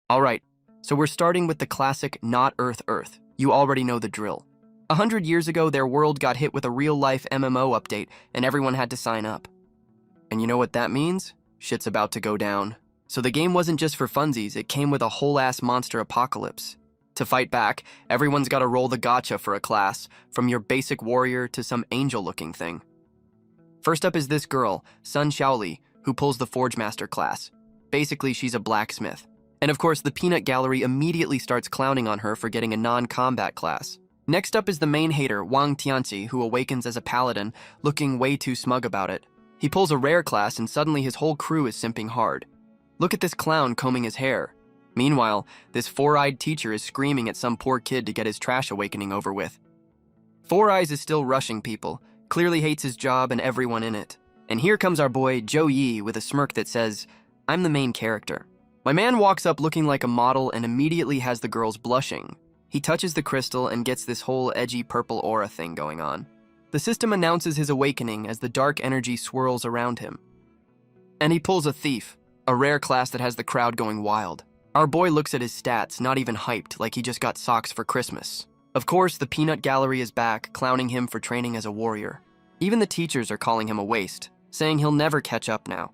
Alright, so we're starting with the classic Not Earth Earth. You already know the drill. 100 years ago, their world got hit with a real-life MMO update, and everyone had to sign up. And you know what that means? Shit's about to go down. So the game wasn't just for funsies, it came with a whole-ass monster apocalypse. To fight back, everyone's gotta roll the gacha for a class, from your basic warrior to some angel-looking thing. First up is this girl, Sun Xiaoli, who pulls the Forge Master class. Basically, she's a blacksmith. And of course, the peanut gallery immediately starts clowning on her for getting a non-combat class. Next up is the main hater, Wang Tianqi, who awakens as a paladin, looking way too smug about it. He pulls a rare class and suddenly his whole crew is simping hard. Look at this clown combing his hair. Meanwhile, this four-eyed teacher is screaming at some poor kid to get his trash awakening over with. Four Eyes is still rushing people, clearly hates his job and everyone in it. And here comes our boy, Zhou Yi, with a smirk that says, "I'm the main character." My man walks up looking like a model and immediately has the girls blushing. He touches the crystal and gets this whole edgy purple aura thing going on. The system announces his awakening as the dark energy swirls around him. And he pulls a Thief, a rare class that has the crowd going wild. Our boy looks at his stats, not even hyped, like he just got socks for Christmas. Of course, the peanut gallery is back, clowning him for training as a warrior. Even the teachers are calling him a waste, saying he'll never catch up now.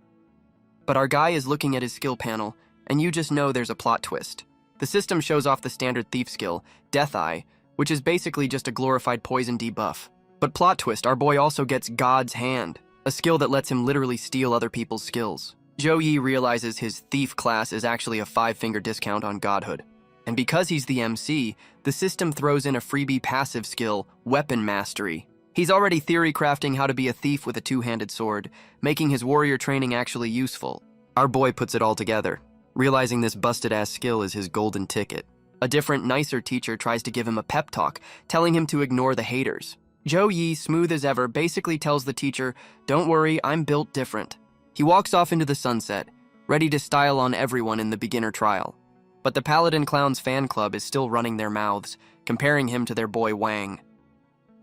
But our guy is looking at his skill panel, and you just know there's a plot twist. The system shows off the standard thief skill, Death Eye, which is basically just a glorified poison debuff. But plot twist, our boy also gets God's Hand, a skill that lets him literally steal other people's skills. Zhou Yi realizes his thief class is actually a 5-finger discount on godhood. And because he's the MC, the system throws in a freebie passive skill, Weapon Mastery. He's already theory crafting how to be a thief with a two-handed sword, making his warrior training actually useful. Our boy puts it all together, realizing this busted-ass skill is his golden ticket. A different, nicer teacher tries to give him a pep talk, telling him to ignore the haters. Zhou Yi, smooth as ever, basically tells the teacher, "Don't worry, I'm built different." He walks off into the sunset, ready to style on everyone in the beginner trial. But the Paladin Clown's fan club is still running their mouths, comparing him to their boy Wang.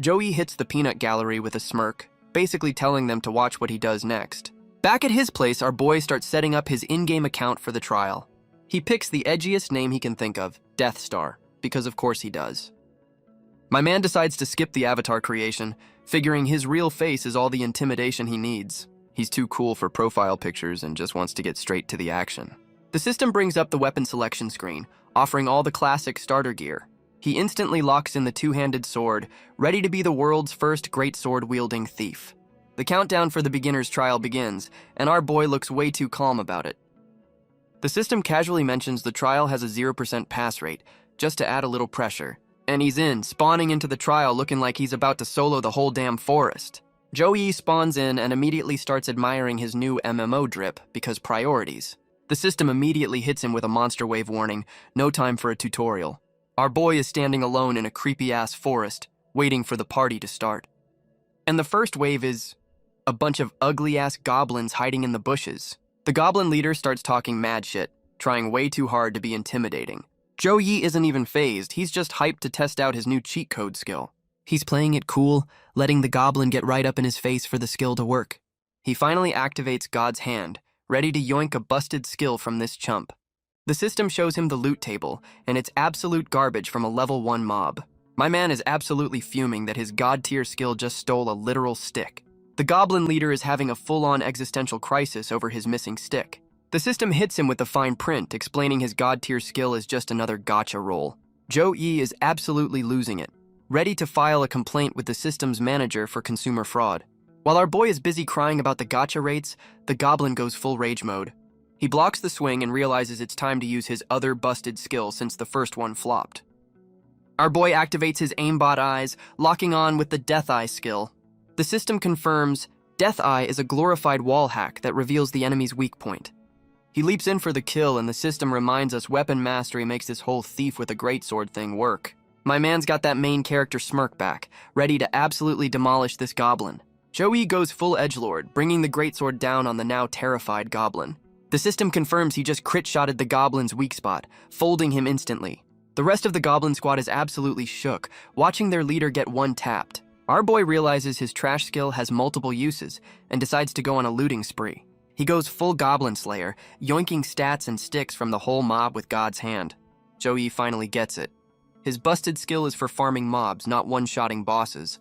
Zhou Yi hits the peanut gallery with a smirk, basically telling them to watch what he does next. Back at his place, our boy starts setting up his in-game account for the trial. He picks the edgiest name he can think of, Death Star, because of course he does. My man decides to skip the avatar creation, figuring his real face is all the intimidation he needs. He's too cool for profile pictures and just wants to get straight to the action. The system brings up the weapon selection screen, offering all the classic starter gear. He instantly locks in the two-handed sword, ready to be the world's first great sword-wielding thief. The countdown for the beginner's trial begins, and our boy looks way too calm about it. The system casually mentions the trial has a 0% pass rate, just to add a little pressure. And he's in, spawning into the trial looking like he's about to solo the whole damn forest. Zhou Yi spawns in and immediately starts admiring his new MMO drip, because priorities. The system immediately hits him with a monster wave warning, no time for a tutorial. Our boy is standing alone in a creepy-ass forest, waiting for the party to start. And the first wave is a bunch of ugly-ass goblins hiding in the bushes. The goblin leader starts talking mad shit, trying way too hard to be intimidating. Zhou Yi isn't even phased, he's just hyped to test out his new cheat code skill. He's playing it cool, letting the goblin get right up in his face for the skill to work. He finally activates God's Hand, ready to yoink a busted skill from this chump. The system shows him the loot table, and it's absolute garbage from a level 1 mob. My man is absolutely fuming that his god-tier skill just stole a literal stick. The goblin leader is having a full-on existential crisis over his missing stick. The system hits him with the fine print, explaining his god-tier skill is just another gotcha roll. Zhou Yi is absolutely losing it, ready to file a complaint with the system's manager for consumer fraud. While our boy is busy crying about the gotcha rates, the goblin goes full rage mode. He blocks the swing and realizes it's time to use his other busted skill since the first one flopped. Our boy activates his aimbot eyes, locking on with the Death Eye skill. The system confirms Death Eye is a glorified wall hack that reveals the enemy's weak point. He leaps in for the kill, and the system reminds us Weapon Mastery makes this whole thief with a greatsword thing work. My man's got that main character smirk back, ready to absolutely demolish this goblin. Zhou Yi goes full edgelord, bringing the greatsword down on the now terrified goblin. The system confirms he just crit-shotted the goblin's weak spot, folding him instantly. The rest of the goblin squad is absolutely shook, watching their leader get one-tapped. Our boy realizes his trash skill has multiple uses and decides to go on a looting spree. He goes full Goblin Slayer, yoinking stats and sticks from the whole mob with God's hand. Joey finally gets it. His busted skill is for farming mobs, not one-shotting bosses.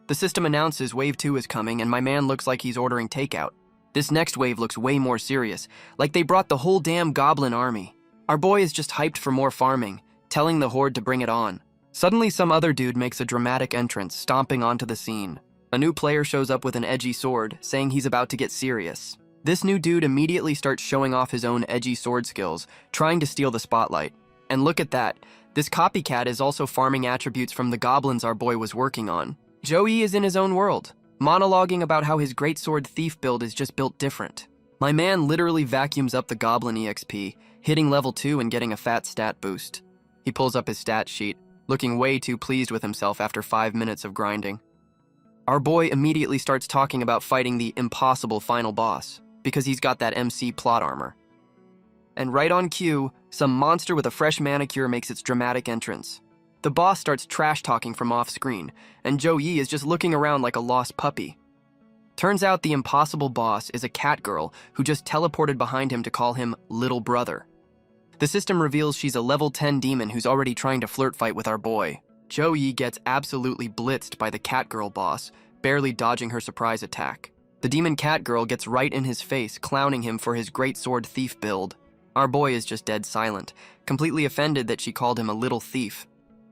The system announces Wave 2 is coming, and my man looks like he's ordering takeout. This next wave looks way more serious, like they brought the whole damn goblin army. Our boy is just hyped for more farming, telling the horde to bring it on. Suddenly, some other dude makes a dramatic entrance, stomping onto the scene. A new player shows up with an edgy sword, saying he's about to get serious. This new dude immediately starts showing off his own edgy sword skills, trying to steal the spotlight. And look at that, this copycat is also farming attributes from the goblins our boy was working on. Joey is in his own world, monologuing about how his greatsword thief build is just built different. My man literally vacuums up the goblin EXP, hitting level 2 and getting a fat stat boost. He pulls up his stat sheet, looking way too pleased with himself after 5 minutes of grinding. Our boy immediately starts talking about fighting the impossible final boss, because he's got that MC plot armor. And right on cue, some monster with a fresh manicure makes its dramatic entrance. The boss starts trash-talking from off-screen, and Joey is just looking around like a lost puppy. Turns out the impossible boss is a cat girl who just teleported behind him to call him Little Brother. The system reveals she's a level 10 demon who's already trying to flirt fight with our boy. Joey gets absolutely blitzed by the cat girl boss, barely dodging her surprise attack. The demon cat girl gets right in his face, clowning him for his greatsword thief build. Our boy is just dead silent, completely offended that she called him a little thief.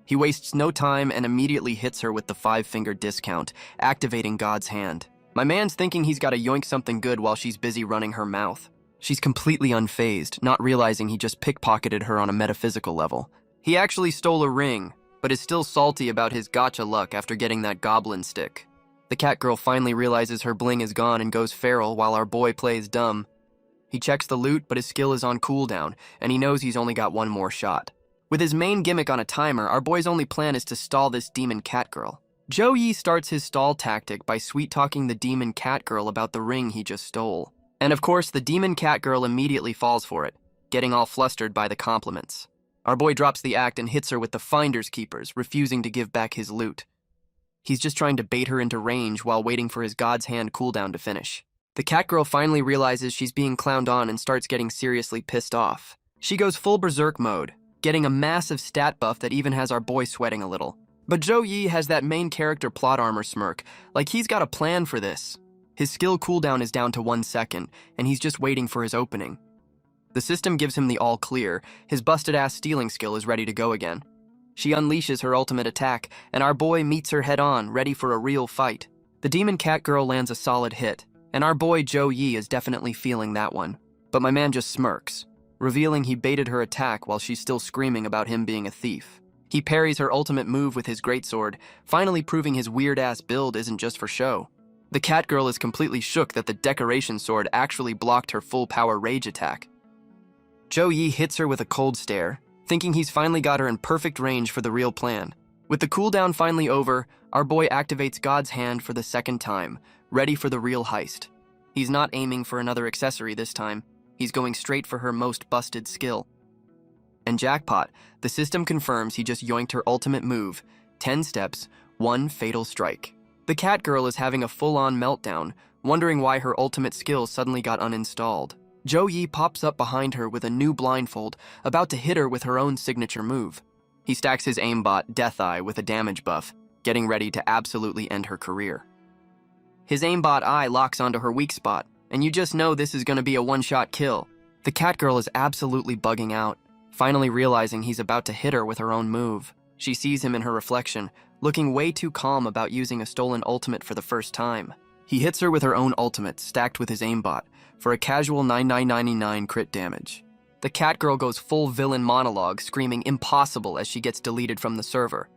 He wastes no time and immediately hits her with the 5-finger discount, activating God's hand. My man's thinking he's gotta yoink something good while she's busy running her mouth. She's completely unfazed, not realizing he just pickpocketed her on a metaphysical level. He actually stole a ring, but is still salty about his gotcha luck after getting that goblin stick. The cat girl finally realizes her bling is gone and goes feral while our boy plays dumb. He checks the loot, but his skill is on cooldown, and he knows he's only got one more shot. With his main gimmick on a timer, our boy's only plan is to stall this demon cat girl. Joey starts his stall tactic by sweet-talking the demon cat girl about the ring he just stole. And of course, the demon cat girl immediately falls for it, getting all flustered by the compliments. Our boy drops the act and hits her with the Finder's Keepers, refusing to give back his loot. He's just trying to bait her into range while waiting for his God's Hand cooldown to finish. The cat girl finally realizes she's being clowned on and starts getting seriously pissed off. She goes full berserk mode, getting a massive stat buff that even has our boy sweating a little. But Joey has that main character plot armor smirk, like he's got a plan for this. His skill cooldown is down to 1 second, and he's just waiting for his opening. The system gives him the all clear, his busted-ass stealing skill is ready to go again. She unleashes her ultimate attack, and our boy meets her head-on, ready for a real fight. The demon cat girl lands a solid hit, and our boy Joey is definitely feeling that one. But my man just smirks, revealing he baited her attack while she's still screaming about him being a thief. He parries her ultimate move with his greatsword, finally proving his weird-ass build isn't just for show. The cat girl is completely shook that the decoration sword actually blocked her full-power rage attack. Joey hits her with a cold stare, thinking he's finally got her in perfect range for the real plan. With the cooldown finally over, our boy activates God's Hand for the second time, ready for the real heist. He's not aiming for another accessory this time. He's going straight for her most busted skill. And jackpot, the system confirms he just yoinked her ultimate move, 10 steps, 1 fatal strike. The cat girl is having a full-on meltdown, wondering why her ultimate skill suddenly got uninstalled. Joey pops up behind her with a new blindfold, about to hit her with her own signature move. He stacks his aimbot, Death Eye, with a damage buff, getting ready to absolutely end her career. His aimbot eye locks onto her weak spot, and you just know this is going to be a one-shot kill. The cat girl is absolutely bugging out, finally realizing he's about to hit her with her own move. She sees him in her reflection, looking way too calm about using a stolen ultimate for the first time. He hits her with her own ultimate, stacked with his aimbot, for a casual 9999 crit damage. The cat girl goes full villain monologue, screaming impossible as she gets deleted from the server.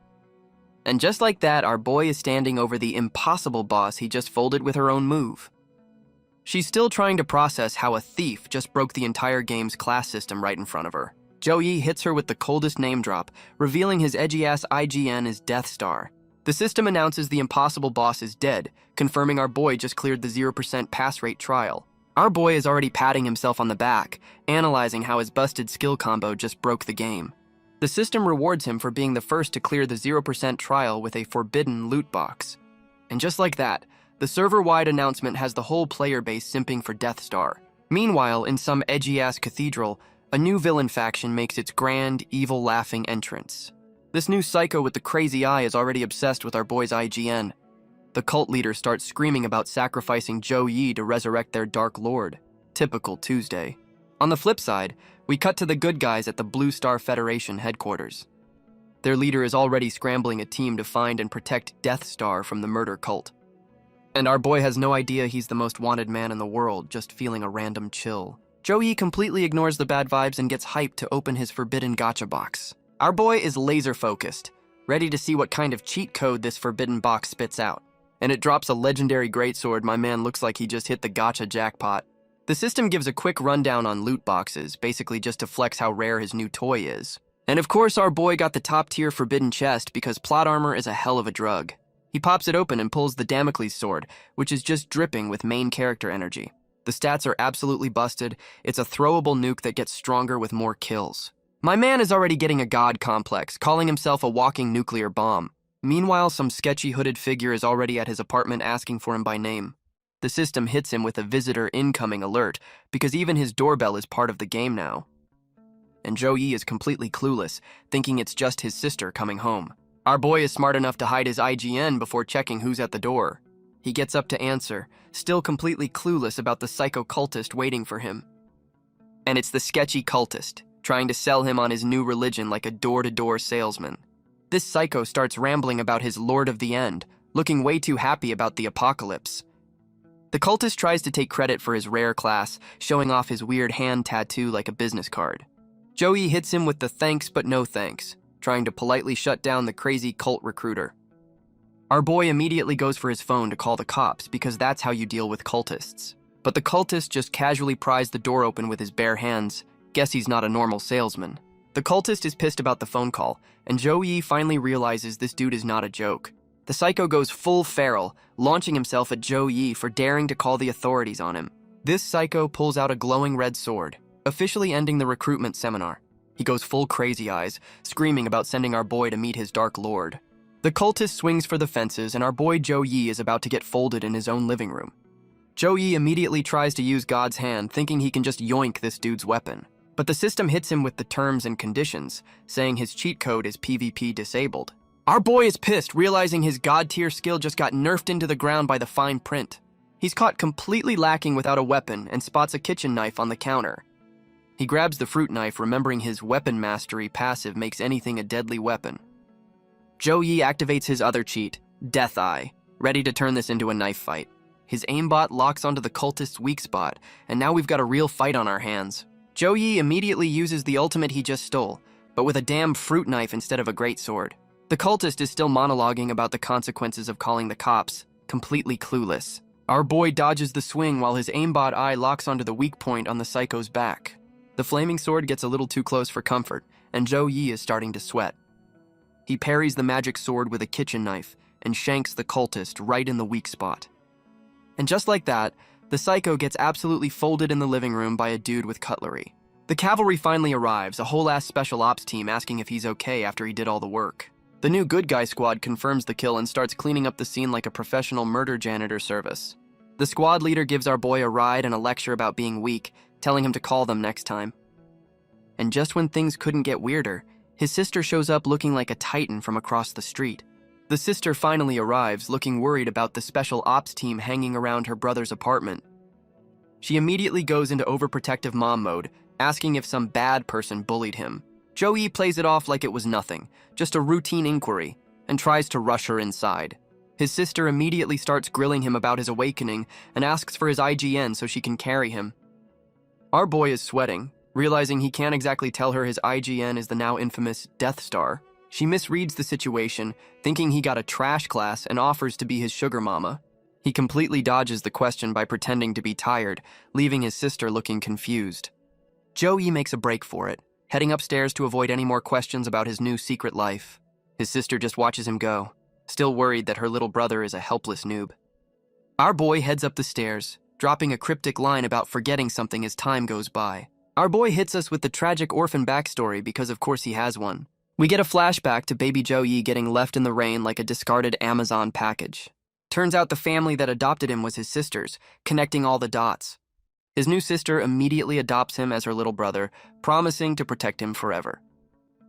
And just like that, our boy is standing over the impossible boss he just folded with her own move. She's still trying to process how a thief just broke the entire game's class system right in front of her. Joey hits her with the coldest name drop, revealing his edgy-ass IGN is Death Star. The system announces the impossible boss is dead, confirming our boy just cleared the 0% pass rate trial. Our boy is already patting himself on the back, analyzing how his busted skill combo just broke the game. The system rewards him for being the first to clear the 0% trial with a forbidden loot box. And just like that, the server-wide announcement has the whole player base simping for Death Star. Meanwhile, in some edgy-ass cathedral, a new villain faction makes its grand, evil-laughing entrance. This new psycho with the crazy eye is already obsessed with our boy's IGN. The cult leader starts screaming about sacrificing Zhou Yi to resurrect their Dark Lord. Typical Tuesday. On the flip side, we cut to the good guys at the Blue Star Federation headquarters. Their leader is already scrambling a team to find and protect Death Star from the murder cult. And our boy has no idea he's the most wanted man in the world, just feeling a random chill. Zhou Yi completely ignores the bad vibes and gets hyped to open his forbidden gacha box. Our boy is laser-focused, ready to see what kind of cheat code this forbidden box spits out. And it drops a legendary greatsword. My man looks like he just hit the gacha jackpot. The system gives a quick rundown on loot boxes, basically just to flex how rare his new toy is. And of course, our boy got the top-tier forbidden chest because plot armor is a hell of a drug. He pops it open and pulls the Damocles sword, which is just dripping with main character energy. The stats are absolutely busted. It's a throwable nuke that gets stronger with more kills. My man is already getting a god complex, calling himself a walking nuclear bomb. Meanwhile, some sketchy hooded figure is already at his apartment asking for him by name. The system hits him with a visitor incoming alert, because even his doorbell is part of the game now. And Zhou Yi is completely clueless, thinking it's just his sister coming home. Our boy is smart enough to hide his IGN before checking who's at the door. He gets up to answer, still completely clueless about the psycho cultist waiting for him. And it's the sketchy cultist, trying to sell him on his new religion like a door-to-door salesman. This psycho starts rambling about his Lord of the End, looking way too happy about the apocalypse. The cultist tries to take credit for his rare class, showing off his weird hand tattoo like a business card. Zhou Yi hits him with the thanks but no thanks, trying to politely shut down the crazy cult recruiter. Our boy immediately goes for his phone to call the cops because that's how you deal with cultists. But the cultist just casually pries the door open with his bare hands. Guess he's not a normal salesman. The cultist is pissed about the phone call, and Zhou Yi finally realizes this dude is not a joke. The psycho goes full feral, launching himself at Zhou Yi for daring to call the authorities on him. This psycho pulls out a glowing red sword, officially ending the recruitment seminar. He goes full crazy eyes, screaming about sending our boy to meet his Dark Lord. The cultist swings for the fences, and our boy Zhou Yi is about to get folded in his own living room. Zhou Yi immediately tries to use God's hand, thinking he can just yoink this dude's weapon. But the system hits him with the terms and conditions, saying his cheat code is PvP disabled. Our boy is pissed, realizing his god-tier skill just got nerfed into the ground by the fine print. He's caught completely lacking without a weapon and spots a kitchen knife on the counter. He grabs the fruit knife, remembering his weapon mastery passive makes anything a deadly weapon. Zhou Yi activates his other cheat, Death Eye, ready to turn this into a knife fight. His aimbot locks onto the cultist's weak spot, and now we've got a real fight on our hands. Zhou Yi immediately uses the ultimate he just stole, but with a damn fruit knife instead of a greatsword. The cultist is still monologuing about the consequences of calling the cops, completely clueless. Our boy dodges the swing while his aimbot eye locks onto the weak point on the psycho's back. The flaming sword gets a little too close for comfort, and Zhou Yi is starting to sweat. He parries the magic sword with a kitchen knife and shanks the cultist right in the weak spot. And just like that, the psycho gets absolutely folded in the living room by a dude with cutlery. The cavalry finally arrives, a whole-ass special ops team asking if he's okay after he did all the work. The new good guy squad confirms the kill and starts cleaning up the scene like a professional murder janitor service. The squad leader gives our boy a ride and a lecture about being weak, telling him to call them next time. And just when things couldn't get weirder, his sister shows up looking like a titan from across the street. The sister finally arrives, looking worried about the special ops team hanging around her brother's apartment. She immediately goes into overprotective mom mode, asking if some bad person bullied him. Zhou Yi plays it off like it was nothing, just a routine inquiry, and tries to rush her inside. His sister immediately starts grilling him about his awakening and asks for his IGN so she can carry him. Our boy is sweating, realizing he can't exactly tell her his IGN is the now infamous Death Star. She misreads the situation, thinking he got a trash class and offers to be his sugar mama. He completely dodges the question by pretending to be tired, leaving his sister looking confused. Zhou Yi makes a break for it, heading upstairs to avoid any more questions about his new secret life. His sister just watches him go, still worried that her little brother is a helpless noob. Our boy heads up the stairs, dropping a cryptic line about forgetting something as time goes by. Our boy hits us with the tragic orphan backstory because of course he has one. We get a flashback to baby Zhou Yi getting left in the rain like a discarded Amazon package. Turns out the family that adopted him was his sister's, connecting all the dots. His new sister immediately adopts him as her little brother, promising to protect him forever.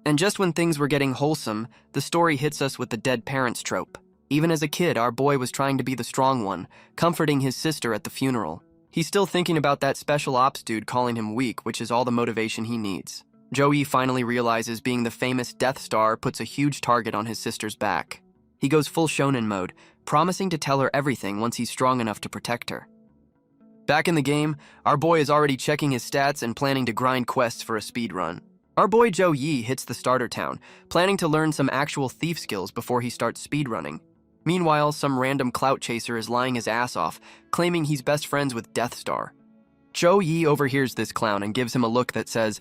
And just when things were getting wholesome, the story hits us with the dead parents trope. Even as a kid, our boy was trying to be the strong one, comforting his sister at the funeral. He's still thinking about that special ops dude calling him weak, which is all the motivation he needs. Joey finally realizes being the famous Death Star puts a huge target on his sister's back. He goes full shonen mode, promising to tell her everything once he's strong enough to protect her. Back in the game, our boy is already checking his stats and planning to grind quests for a speed run. Our boy Joe Yi hits the starter town, planning to learn some actual thief skills before he starts speedrunning. Meanwhile, some random clout chaser is lying his ass off, claiming he's best friends with Death Star. Joe Yi overhears this clown and gives him a look that says,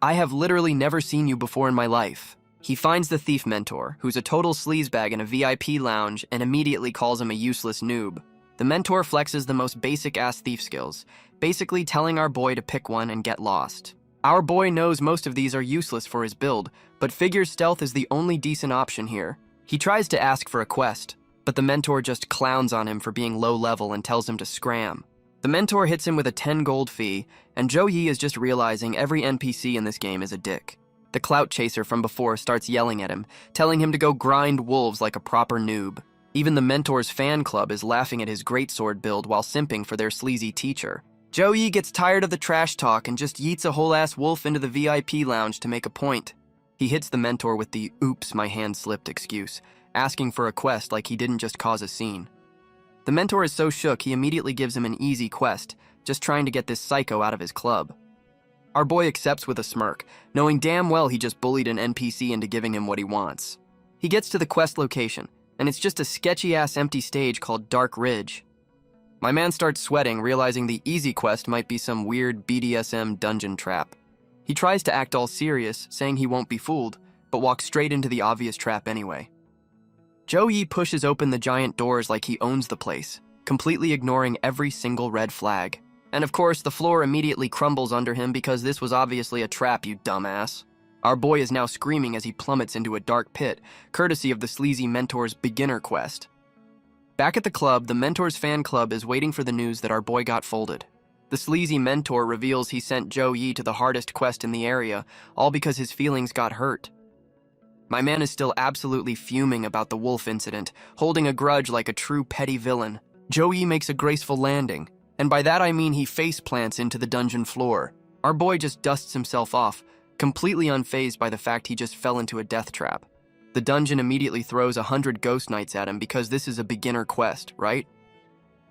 "I have literally never seen you before in my life." He finds the thief mentor, who's a total sleazebag in a VIP lounge, and immediately calls him a useless noob. The mentor flexes the most basic-ass thief skills, basically telling our boy to pick one and get lost. Our boy knows most of these are useless for his build, but figures stealth is the only decent option here. He tries to ask for a quest, but the mentor just clowns on him for being low level and tells him to scram. The mentor hits him with a 10 gold fee, and Joe Yi is just realizing every NPC in this game is a dick. The clout chaser from before starts yelling at him, telling him to go grind wolves like a proper noob. Even the mentor's fan club is laughing at his greatsword build while simping for their sleazy teacher. Joe Yi gets tired of the trash talk and just yeets a whole-ass wolf into the VIP lounge to make a point. He hits the mentor with the "oops, my hand slipped" excuse, asking for a quest like he didn't just cause a scene. The mentor is so shook he immediately gives him an easy quest, just trying to get this psycho out of his club. Our boy accepts with a smirk, knowing damn well he just bullied an NPC into giving him what he wants. He gets to the quest location, and it's just a sketchy-ass empty stage called Dark Ridge. My man starts sweating, realizing the easy quest might be some weird BDSM dungeon trap. He tries to act all serious, saying he won't be fooled, but walks straight into the obvious trap anyway. Joe Yi pushes open the giant doors like he owns the place, completely ignoring every single red flag. And of course, the floor immediately crumbles under him because this was obviously a trap, you dumbass. Our boy is now screaming as he plummets into a dark pit, courtesy of the sleazy mentor's beginner quest. Back at the club, the mentor's fan club is waiting for the news that our boy got folded. The sleazy mentor reveals he sent Joe Yi to the hardest quest in the area, all because his feelings got hurt. My man is still absolutely fuming about the wolf incident, holding a grudge like a true petty villain. Joe Yi makes a graceful landing, and by that I mean he face plants into the dungeon floor. Our boy just dusts himself off, completely unfazed by the fact he just fell into a death trap. The dungeon immediately throws 100 ghost knights at him because this is a beginner quest, right?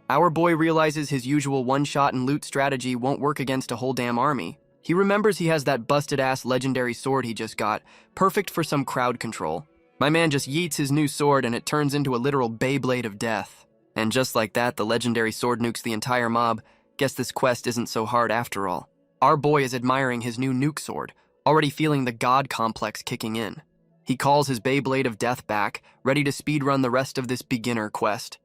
Our boy realizes his usual one-shot and loot strategy won't work against a whole damn army. He remembers he has that busted-ass legendary sword he just got, perfect for some crowd control. My man just yeets his new sword and it turns into a literal Beyblade of death. And just like that, the legendary sword nukes the entire mob. Guess this quest isn't so hard after all. Our boy is admiring his new nuke sword, already feeling the god complex kicking in. He calls his Beyblade of death back, ready to speedrun the rest of this beginner quest.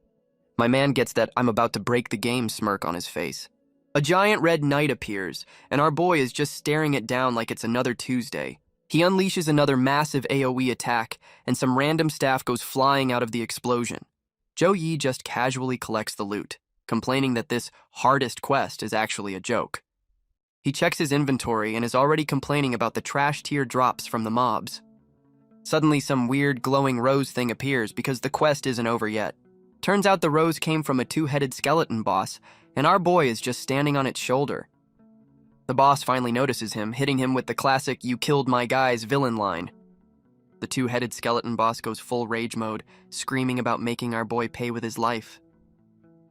My man gets that "I'm about to break the game" smirk on his face. A giant red knight appears, and our boy is just staring it down like it's another Tuesday. He unleashes another massive AoE attack, and some random staff goes flying out of the explosion. Joe Yi just casually collects the loot, complaining that this hardest quest is actually a joke. He checks his inventory and is already complaining about the trash tier drops from the mobs. Suddenly, some weird glowing rose thing appears because the quest isn't over yet. Turns out the rose came from a two-headed skeleton boss, and our boy is just standing on its shoulder. The boss finally notices him, hitting him with the classic "you killed my guys" villain line. The two-headed skeleton boss goes full rage mode, screaming about making our boy pay with his life.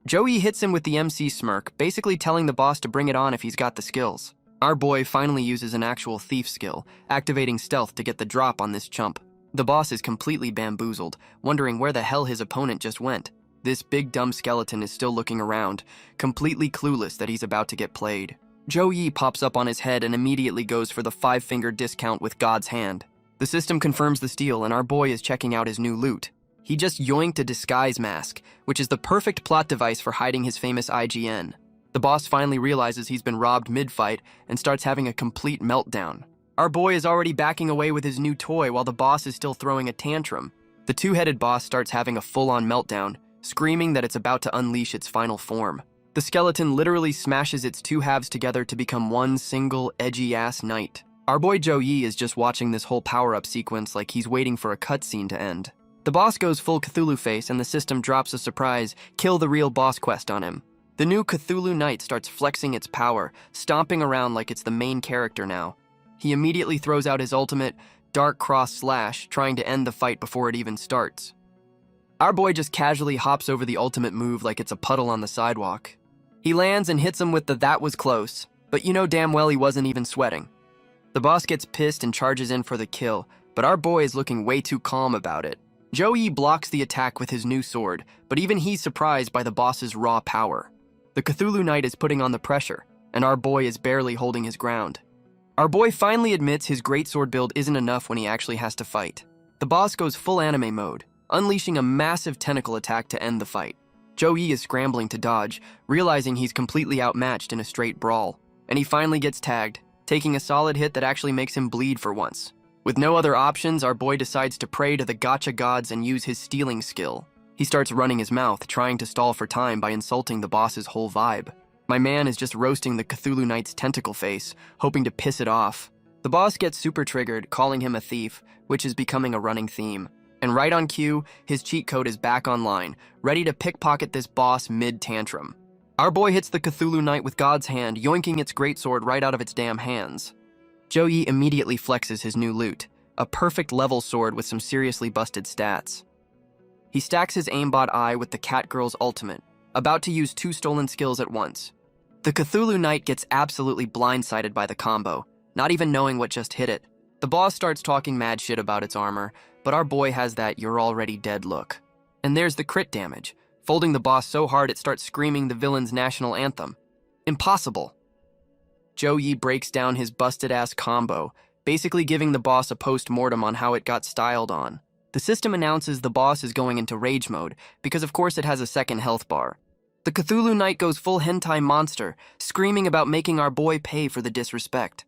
Joey hits him with the MC smirk, basically telling the boss to bring it on if he's got the skills. Our boy finally uses an actual thief skill, activating stealth to get the drop on this chump. The boss is completely bamboozled, wondering where the hell his opponent just went. This big dumb skeleton is still looking around, completely clueless that he's about to get played. Joe Yi pops up on his head and immediately goes for the 5-finger discount with God's hand. The system confirms the steal and our boy is checking out his new loot. He just yoinked a disguise mask, which is the perfect plot device for hiding his famous IGN. The boss finally realizes he's been robbed mid-fight and starts having a complete meltdown. Our boy is already backing away with his new toy while the boss is still throwing a tantrum. The two-headed boss starts having a full-on meltdown, screaming that it's about to unleash its final form. The skeleton literally smashes its two halves together to become one single edgy-ass knight. Our boy Joe-Yi is just watching this whole power-up sequence like he's waiting for a cutscene to end. The boss goes full Cthulhu face and the system drops a surprise, kill the real boss quest on him. The new Cthulhu Knight starts flexing its power, stomping around like it's the main character now. He immediately throws out his ultimate, Dark Cross Slash, trying to end the fight before it even starts. Our boy just casually hops over the ultimate move like it's a puddle on the sidewalk. He lands and hits him with the "that was close," but you know damn well he wasn't even sweating. The boss gets pissed and charges in for the kill, but our boy is looking way too calm about it. Joe-Yi blocks the attack with his new sword, but even he's surprised by the boss's raw power. The Cthulhu Knight is putting on the pressure, and our boy is barely holding his ground. Our boy finally admits his greatsword build isn't enough when he actually has to fight. The boss goes full anime mode, unleashing a massive tentacle attack to end the fight. Joe-Yi is scrambling to dodge, realizing he's completely outmatched in a straight brawl, and he finally gets tagged, taking a solid hit that actually makes him bleed for once. With no other options, our boy decides to pray to the gacha gods and use his stealing skill. He starts running his mouth, trying to stall for time by insulting the boss's whole vibe. My man is just roasting the Cthulhu Knight's tentacle face, hoping to piss it off. The boss gets super triggered, calling him a thief, which is becoming a running theme. And right on cue, his cheat code is back online, ready to pickpocket this boss mid-tantrum. Our boy hits the Cthulhu Knight with God's hand, yoinking its greatsword right out of its damn hands. Joe-Yi immediately flexes his new loot, a perfect level sword with some seriously busted stats. He stacks his aimbot eye with the Catgirl's ultimate, about to use two stolen skills at once. The Cthulhu Knight gets absolutely blindsided by the combo, not even knowing what just hit it. The boss starts talking mad shit about its armor, but our boy has that "you're already dead" look. And there's the crit damage, folding the boss so hard it starts screaming the villain's national anthem. Impossible. Joe-Yi breaks down his busted-ass combo, basically giving the boss a post-mortem on how it got styled on. The system announces the boss is going into rage mode, because of course it has a second health bar. The Cthulhu Knight goes full hentai monster, screaming about making our boy pay for the disrespect.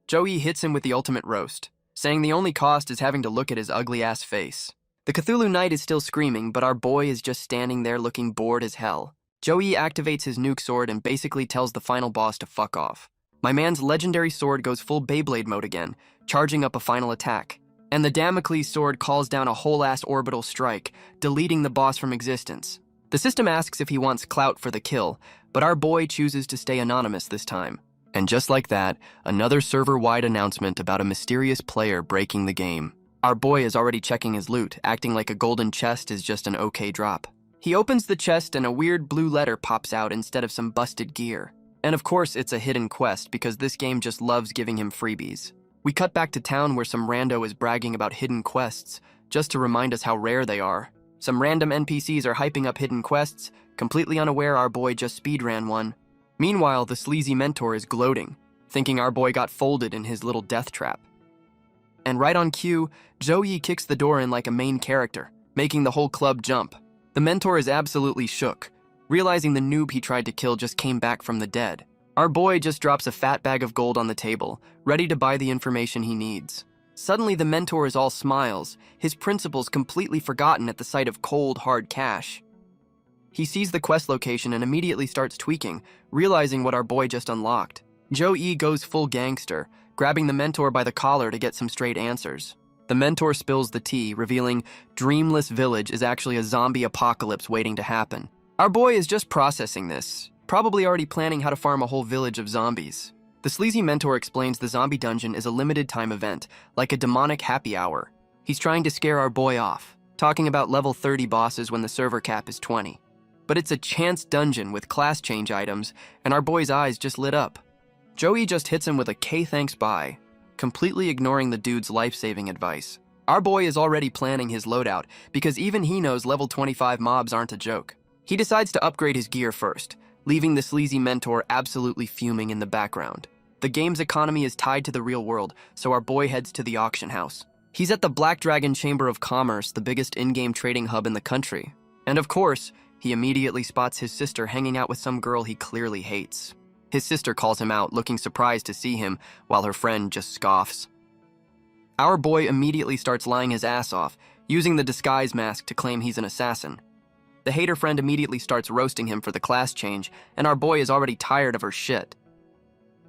Joe-Yi hits him with the ultimate roast, saying the only cost is having to look at his ugly-ass face. The Cthulhu Knight is still screaming, but our boy is just standing there looking bored as hell. Joe-Yi activates his nuke sword and basically tells the final boss to fuck off. My man's legendary sword goes full Beyblade mode again, charging up a final attack. And the Damocles sword calls down a whole-ass orbital strike, deleting the boss from existence. The system asks if he wants clout for the kill, but our boy chooses to stay anonymous this time. And just like that, another server-wide announcement about a mysterious player breaking the game. Our boy is already checking his loot, acting like a golden chest is just an okay drop. He opens the chest and a weird blue letter pops out instead of some busted gear. And of course, it's a hidden quest because this game just loves giving him freebies. We cut back to town where some rando is bragging about hidden quests, just to remind us how rare they are. Some random NPCs are hyping up hidden quests, completely unaware our boy just speedran one. Meanwhile, the sleazy mentor is gloating, thinking our boy got folded in his little death trap. And right on cue, Joe-Yi kicks the door in like a main character, making the whole club jump. The mentor is absolutely shook, realizing the noob he tried to kill just came back from the dead. Our boy just drops a fat bag of gold on the table, ready to buy the information he needs. Suddenly the mentor is all smiles, his principles completely forgotten at the sight of cold, hard cash. He sees the quest location and immediately starts tweaking, realizing what our boy just unlocked. Joe-Yi goes full gangster, grabbing the mentor by the collar to get some straight answers. The mentor spills the tea, revealing Dreamless Village is actually a zombie apocalypse waiting to happen. Our boy is just processing this, probably already planning how to farm a whole village of zombies. The sleazy mentor explains the zombie dungeon is a limited time event, like a demonic happy hour. He's trying to scare our boy off, talking about level 30 bosses when the server cap is 20. But it's a chance dungeon with class change items, and our boy's eyes just lit up. Joey just hits him with a "K thanks bye," completely ignoring the dude's life-saving advice. Our boy is already planning his loadout, because even he knows level 25 mobs aren't a joke. He decides to upgrade his gear first, leaving the sleazy mentor absolutely fuming in the background. The game's economy is tied to the real world, so our boy heads to the auction house. He's at the Black Dragon Chamber of Commerce, the biggest in-game trading hub in the country. And of course, he immediately spots his sister hanging out with some girl he clearly hates. His sister calls him out, looking surprised to see him, while her friend just scoffs. Our boy immediately starts lying his ass off, using the disguise mask to claim he's an assassin. The hater friend immediately starts roasting him for the class change, and our boy is already tired of her shit.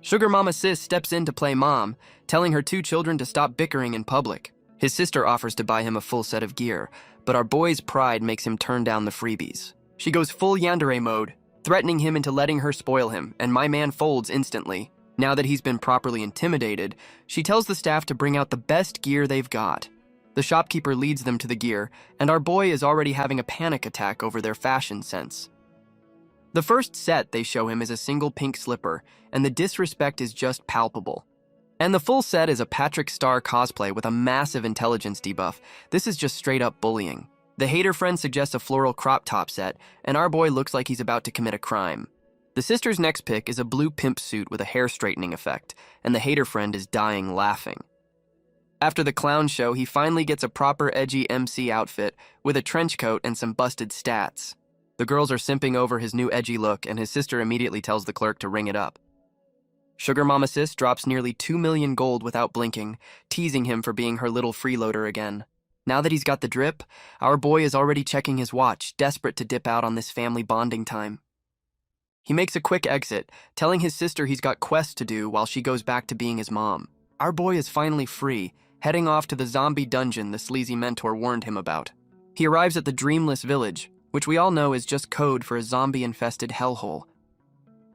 Sugar Mama Sis steps in to play mom, telling her 2 children to stop bickering in public. His sister offers to buy him a full set of gear, but our boy's pride makes him turn down the freebies. She goes full yandere mode, threatening him into letting her spoil him, and my man folds instantly. Now that he's been properly intimidated, she tells the staff to bring out the best gear they've got. The shopkeeper leads them to the gear, and our boy is already having a panic attack over their fashion sense. The first set they show him is a single pink slipper, and the disrespect is just palpable. And the full set is a Patrick Star cosplay with a massive intelligence debuff. This is just straight up bullying. The hater friend suggests a floral crop top set, and our boy looks like he's about to commit a crime. The sister's next pick is a blue pimp suit with a hair straightening effect, and the hater friend is dying laughing. After the clown show, he finally gets a proper edgy MC outfit with a trench coat and some busted stats. The girls are simping over his new edgy look, and his sister immediately tells the clerk to ring it up. Sugar Mama Sis drops nearly 2 million gold without blinking, teasing him for being her little freeloader again. Now that he's got the drip, our boy is already checking his watch, desperate to dip out on this family bonding time. He makes a quick exit, telling his sister he's got quests to do while she goes back to being his mom. Our boy is finally free, heading off to the zombie dungeon the sleazy mentor warned him about. He arrives at the Dreamless Village, which we all know is just code for a zombie-infested hellhole.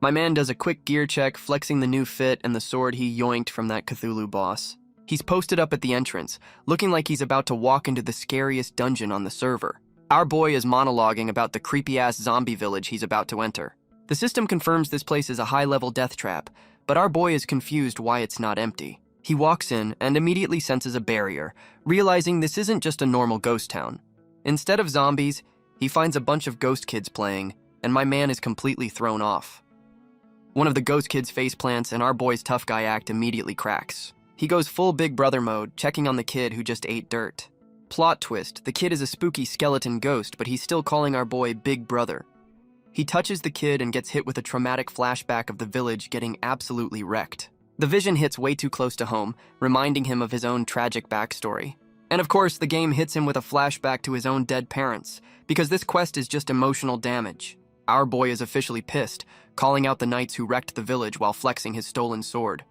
My man does a quick gear check, flexing the new fit and the sword he yoinked from that Cthulhu boss. He's posted up at the entrance, looking like he's about to walk into the scariest dungeon on the server. Our boy is monologuing about the creepy-ass zombie village he's about to enter. The system confirms this place is a high-level death trap, but our boy is confused why it's not empty. He walks in and immediately senses a barrier, realizing this isn't just a normal ghost town. Instead of zombies, he finds a bunch of ghost kids playing, and my man is completely thrown off. One of the ghost kids face plants, and our boy's tough guy act immediately cracks. He goes full Big Brother mode, checking on the kid who just ate dirt. Plot twist, the kid is a spooky skeleton ghost, but he's still calling our boy Big Brother. He touches the kid and gets hit with a traumatic flashback of the village getting absolutely wrecked. The vision hits way too close to home, reminding him of his own tragic backstory. And of course, the game hits him with a flashback to his own dead parents, because this quest is just emotional damage. Our boy is officially pissed, calling out the knights who wrecked the village while flexing his stolen sword.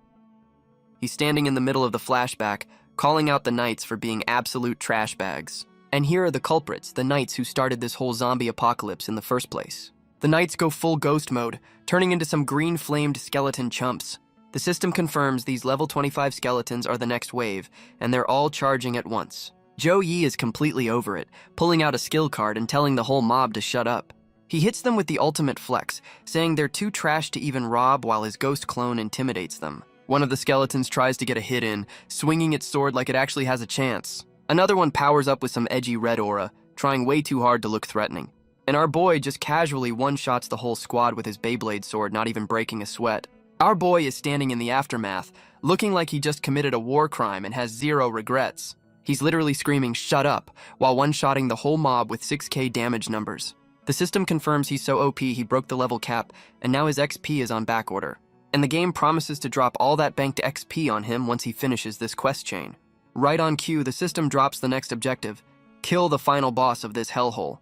He's standing in the middle of the flashback, calling out the knights for being absolute trash bags. And here are the culprits, the knights who started this whole zombie apocalypse in the first place. The knights go full ghost mode, turning into some green-flamed skeleton chumps. The system confirms these level 25 skeletons are the next wave, and they're all charging at once. Joe Yi is completely over it, pulling out a skill card and telling the whole mob to shut up. He hits them with the ultimate flex, saying they're too trash to even rob while his ghost clone intimidates them. One of the skeletons tries to get a hit in, swinging its sword like it actually has a chance. Another one powers up with some edgy red aura, trying way too hard to look threatening. And our boy just casually one-shots the whole squad with his Beyblade sword, not even breaking a sweat. Our boy is standing in the aftermath, looking like he just committed a war crime and has zero regrets. He's literally screaming, "Shut up," while one-shotting the whole mob with 6k damage numbers. The system confirms he's so OP he broke the level cap, and now his XP is on backorder. And the game promises to drop all that banked XP on him once he finishes this quest chain. Right on cue, the system drops the next objective: kill the final boss of this hellhole.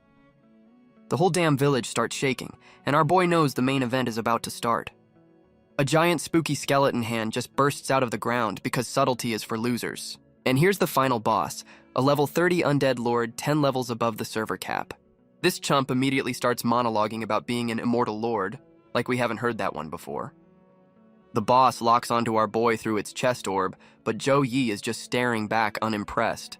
The whole damn village starts shaking, and our boy knows the main event is about to start. A giant spooky skeleton hand just bursts out of the ground because subtlety is for losers. And here's the final boss, a level 30 undead lord 10 levels above the server cap. This chump immediately starts monologuing about being an immortal lord, like we haven't heard that one before. The boss locks onto our boy through its chest orb, but Joe Yi is just staring back unimpressed.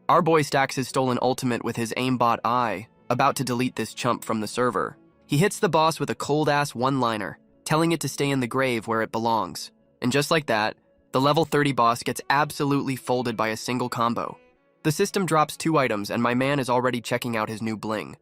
Our boy stacks his stolen ultimate with his aimbot eye, about to delete this chump from the server. He hits the boss with a cold-ass one-liner, telling it to stay in the grave where it belongs. And just like that, the level 30 boss gets absolutely folded by a single combo. The system drops 2 items, and my man is already checking out his new bling.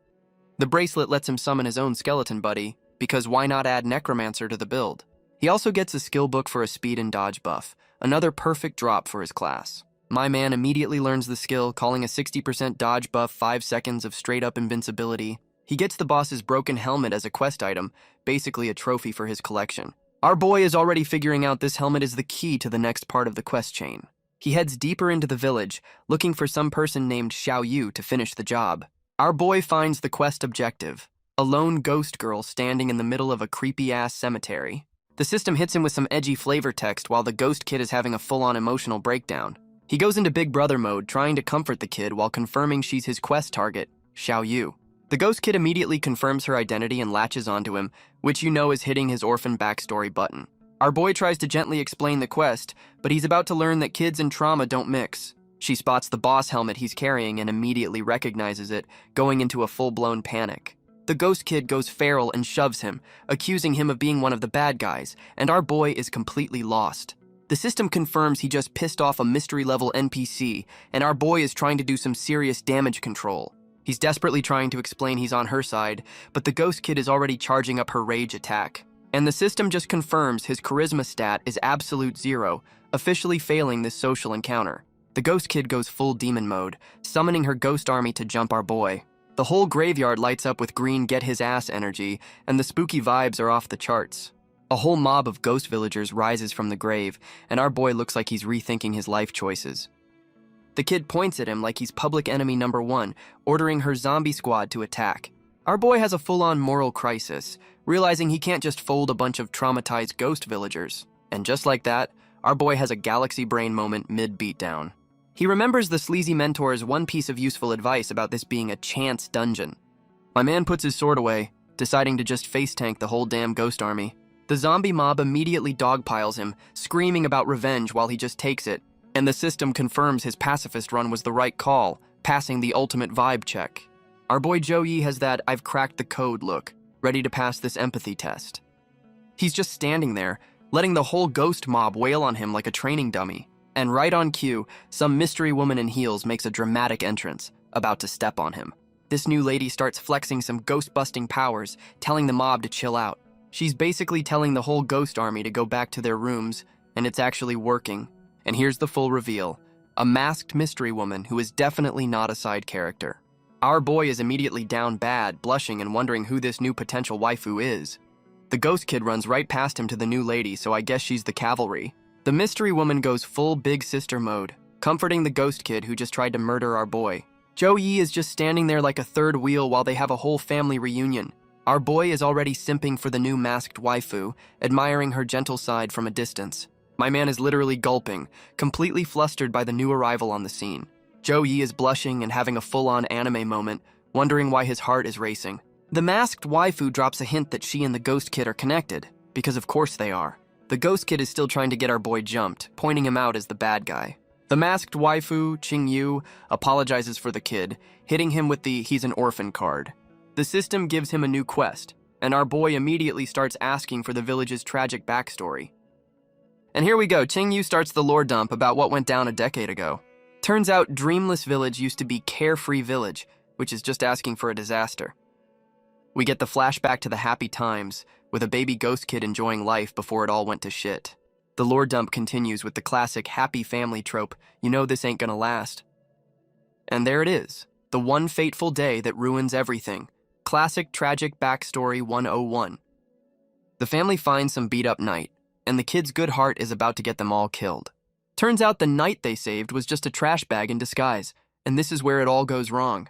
The bracelet lets him summon his own skeleton buddy, because why not add Necromancer to the build? He also gets a skill book for a speed and dodge buff, another perfect drop for his class. My man immediately learns the skill, calling a 60% dodge buff 5 seconds of straight-up invincibility. He gets the boss's broken helmet as a quest item, basically a trophy for his collection. Our boy is already figuring out this helmet is the key to the next part of the quest chain. He heads deeper into the village, looking for some person named Xiao Yu to finish the job. Our boy finds the quest objective, a lone ghost girl standing in the middle of a creepy-ass cemetery. The system hits him with some edgy flavor text while the ghost kid is having a full-on emotional breakdown. He goes into Big Brother mode, trying to comfort the kid while confirming she's his quest target, Xiao Yu. The ghost kid immediately confirms her identity and latches onto him, which you know is hitting his orphan backstory button. Our boy tries to gently explain the quest, but he's about to learn that kids and trauma don't mix. She spots the boss helmet he's carrying and immediately recognizes it, going into a full-blown panic. The ghost kid goes feral and shoves him, accusing him of being one of the bad guys, and our boy is completely lost. The system confirms he just pissed off a mystery-level NPC, and our boy is trying to do some serious damage control. He's desperately trying to explain he's on her side, but the ghost kid is already charging up her rage attack. And the system just confirms his charisma stat is absolute 0, officially failing this social encounter. The ghost kid goes full demon mode, summoning her ghost army to jump our boy. The whole graveyard lights up with green get his ass energy, and the spooky vibes are off the charts. A whole mob of ghost villagers rises from the grave, and our boy looks like he's rethinking his life choices. The kid points at him like he's public enemy number 1, ordering her zombie squad to attack. Our boy has a full-on moral crisis, realizing he can't just fold a bunch of traumatized ghost villagers. And just like that, our boy has a galaxy brain moment mid-beatdown. He remembers the sleazy mentor's one piece of useful advice about this being a chance dungeon. My man puts his sword away, deciding to just face tank the whole damn ghost army. The zombie mob immediately dogpiles him, screaming about revenge while he just takes it, and the system confirms his pacifist run was the right call, passing the ultimate vibe check. Our boy Joey has that "I've cracked the code" look, ready to pass this empathy test. He's just standing there, letting the whole ghost mob wail on him like a training dummy. And right on cue, some mystery woman in heels makes a dramatic entrance, about to step on him. This new lady starts flexing some ghost-busting powers, telling the mob to chill out. She's basically telling the whole ghost army to go back to their rooms, and it's actually working. And here's the full reveal: a masked mystery woman who is definitely not a side character. Our boy is immediately down bad, blushing and wondering who this new potential waifu is. The ghost kid runs right past him to the new lady, so I guess she's the cavalry. The mystery woman goes full big sister mode, comforting the ghost kid who just tried to murder our boy. Joey is just standing there like a third wheel while they have a whole family reunion. Our boy is already simping for the new masked waifu, admiring her gentle side from a distance. My man is literally gulping, completely flustered by the new arrival on the scene. Joey is blushing and having a full-on anime moment, wondering why his heart is racing. The masked waifu drops a hint that she and the ghost kid are connected, because of course they are. The ghost kid is still trying to get our boy jumped, pointing him out as the bad guy. The masked waifu, Qingyu, apologizes for the kid, hitting him with the "he's an orphan" card. The system gives him a new quest, and our boy immediately starts asking for the village's tragic backstory. And here we go, Qingyu starts the lore dump about what went down a decade ago. Turns out Dreamless Village used to be Carefree Village, which is just asking for a disaster. We get the flashback to the happy times, with a baby ghost kid enjoying life before it all went to shit. The lore dump continues with the classic happy family trope, you know this ain't gonna last. And there it is, the one fateful day that ruins everything. Classic tragic backstory 101. The family finds some beat-up knight, and the kid's good heart is about to get them all killed. Turns out the knight they saved was just a trash bag in disguise, and this is where it all goes wrong.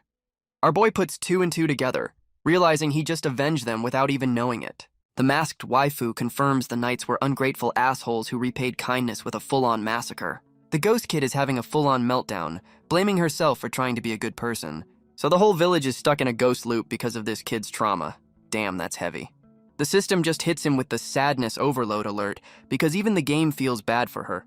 Our boy puts 2 and 2 together, realizing he just avenged them without even knowing it. The masked waifu confirms the knights were ungrateful assholes who repaid kindness with a full-on massacre. The ghost kid is having a full-on meltdown, blaming herself for trying to be a good person. So the whole village is stuck in a ghost loop because of this kid's trauma. Damn, that's heavy. The system just hits him with the sadness overload alert because even the game feels bad for her.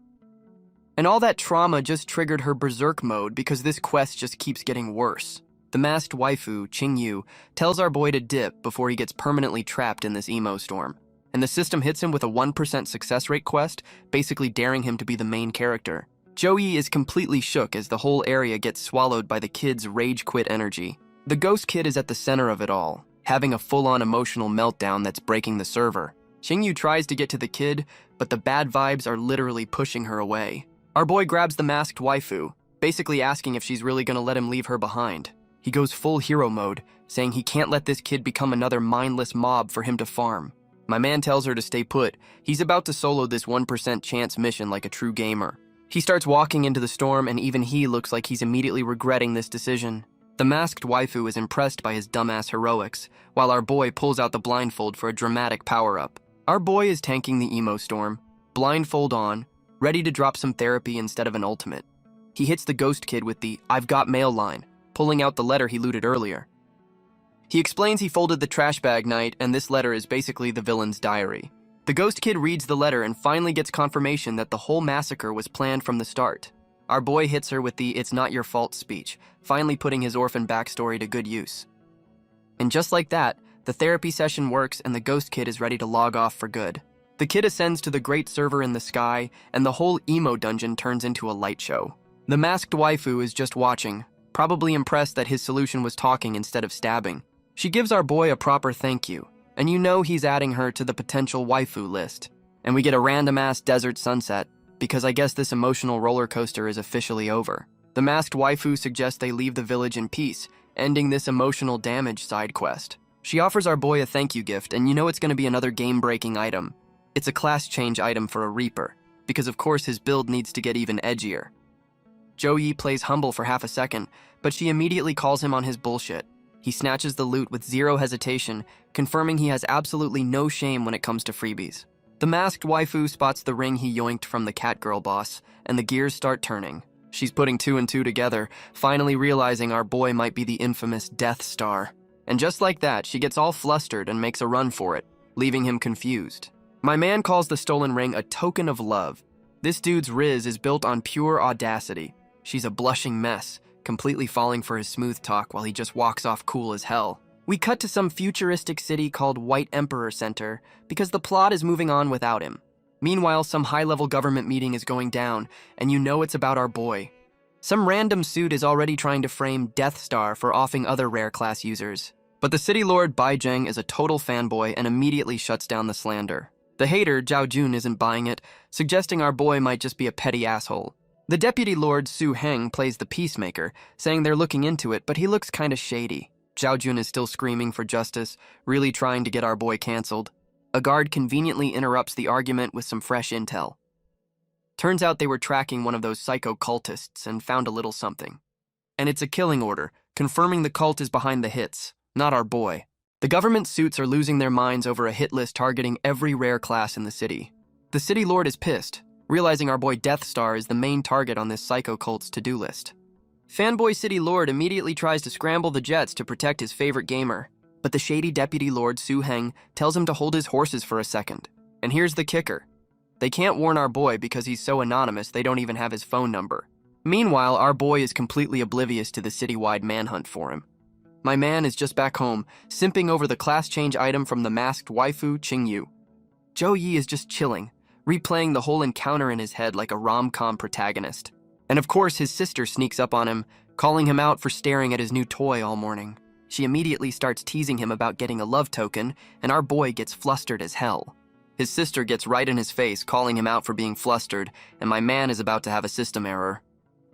And all that trauma just triggered her berserk mode because this quest just keeps getting worse. The masked waifu, Qingyu, tells our boy to dip before he gets permanently trapped in this emo storm. And the system hits him with a 1% success rate quest, basically daring him to be the main character. Joey is completely shook as the whole area gets swallowed by the kid's rage quit energy. The ghost kid is at the center of it all, having a full-on emotional meltdown that's breaking the server. Qingyu tries to get to the kid, but the bad vibes are literally pushing her away. Our boy grabs the masked waifu, basically asking if she's really gonna let him leave her behind. He goes full hero mode, saying he can't let this kid become another mindless mob for him to farm. My man tells her to stay put. He's about to solo this 1% chance mission like a true gamer. He starts walking into the storm, and even he looks like he's immediately regretting this decision. The masked waifu is impressed by his dumbass heroics, while our boy pulls out the blindfold for a dramatic power-up. Our boy is tanking the emo storm, blindfold on, ready to drop some therapy instead of an ultimate. He hits the ghost kid with the "I've got mail" line, pulling out the letter he looted earlier. He explains he folded the trash bag night, and this letter is basically the villain's diary. The ghost kid reads the letter and finally gets confirmation that the whole massacre was planned from the start. Our boy hits her with the "it's not your fault" speech, finally putting his orphan backstory to good use. And just like that, the therapy session works and the ghost kid is ready to log off for good. The kid ascends to the great server in the sky, and the whole emo dungeon turns into a light show. The masked waifu is just watching, probably impressed that his solution was talking instead of stabbing. She gives our boy a proper thank you, and you know he's adding her to the potential waifu list. And we get a random-ass desert sunset, because I guess this emotional roller coaster is officially over. The masked waifu suggests they leave the village in peace, ending this emotional damage side quest. She offers our boy a thank you gift, and you know it's going to be another game-breaking item. It's a class change item for a Reaper, because of course his build needs to get even edgier. Yi plays humble for half a second, but she immediately calls him on his bullshit. He snatches the loot with zero hesitation, confirming he has absolutely no shame when it comes to freebies. The masked waifu spots the ring he yoinked from the catgirl boss, and the gears start turning. She's putting two and two together, finally realizing our boy might be the infamous Death Star. And just like that, she gets all flustered and makes a run for it, leaving him confused. My man calls the stolen ring a token of love. This dude's riz is built on pure audacity. She's a blushing mess, completely falling for his smooth talk while he just walks off cool as hell. We cut to some futuristic city called White Emperor Center because the plot is moving on without him. Meanwhile, some high-level government meeting is going down, and you know it's about our boy. Some random suit is already trying to frame Death Star for offing other rare class users. But the city lord Baizheng is a total fanboy and immediately shuts down the slander. The hater, Zhao Jun, isn't buying it, suggesting our boy might just be a petty asshole. The deputy lord Su Heng plays the peacemaker, saying they're looking into it, but he looks kinda shady. Zhao Jun is still screaming for justice, really trying to get our boy cancelled. A guard conveniently interrupts the argument with some fresh intel. Turns out they were tracking one of those psycho cultists and found a little something. And it's a killing order, confirming the cult is behind the hits, not our boy. The government suits are losing their minds over a hit list targeting every rare class in the city. The city lord is pissed, realizing our boy Death Star is the main target on this psycho cult's to-do list. Fanboy city lord immediately tries to scramble the jets to protect his favorite gamer, but the shady deputy lord Su Heng tells him to hold his horses for a second. And here's the kicker. They can't warn our boy because he's so anonymous they don't even have his phone number. Meanwhile, our boy is completely oblivious to the citywide manhunt for him. My man is just back home, simping over the class change item from the masked waifu Qingyu. Yi is just chilling, replaying the whole encounter in his head like a rom-com protagonist. And of course, his sister sneaks up on him, calling him out for staring at his new toy all morning. She immediately starts teasing him about getting a love token, and our boy gets flustered as hell. His sister gets right in his face, calling him out for being flustered, and my man is about to have a system error.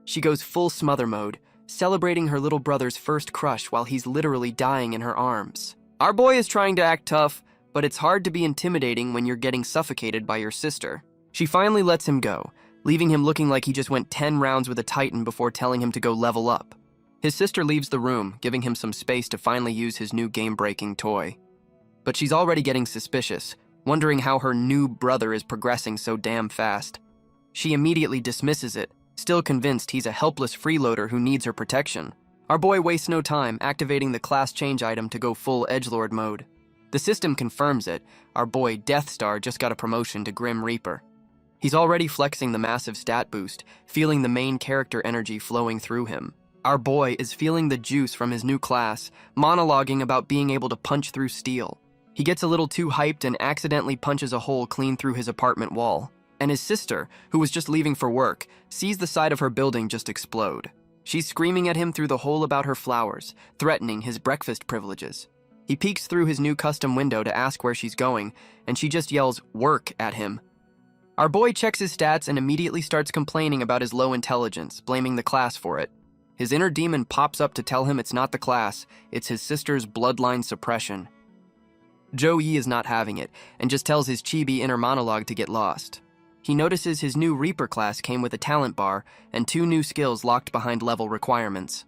She goes full smother mode, celebrating her little brother's first crush while he's literally dying in her arms. Our boy is trying to act tough, but it's hard to be intimidating when you're getting suffocated by your sister. She finally lets him go, leaving him looking like he just went 10 rounds with a titan before telling him to go level up. His sister leaves the room, giving him some space to finally use his new game-breaking toy. But she's already getting suspicious, wondering how her new brother is progressing so damn fast. She immediately dismisses it, still convinced he's a helpless freeloader who needs her protection. Our boy wastes no time activating the class change item to go full edgelord mode. The system confirms it. Our boy Death Star just got a promotion to Grim Reaper. He's already flexing the massive stat boost, feeling the main character energy flowing through him. Our boy is feeling the juice from his new class, monologuing about being able to punch through steel. He gets a little too hyped and accidentally punches a hole clean through his apartment wall. And his sister, who was just leaving for work, sees the side of her building just explode. She's screaming at him through the hole about her flowers, threatening his breakfast privileges. He peeks through his new custom window to ask where she's going, and she just yells, "Work," at him. Our boy checks his stats and immediately starts complaining about his low intelligence, blaming the class for it. His inner demon pops up to tell him it's not the class, it's his sister's bloodline suppression. Yi is not having it, and just tells his chibi inner monologue to get lost. He notices his new Reaper class came with a talent bar and 2 new skills locked behind level requirements.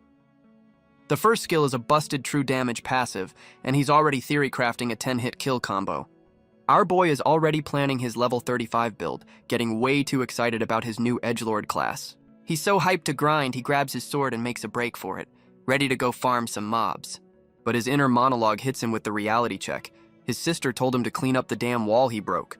The first skill is a busted true damage passive, and he's already theory crafting a 10-hit kill combo. Our boy is already planning his level 35 build, getting way too excited about his new edgelord class. He's so hyped to grind, he grabs his sword and makes a break for it, ready to go farm some mobs. But his inner monologue hits him with the reality check. His sister told him to clean up the damn wall he broke.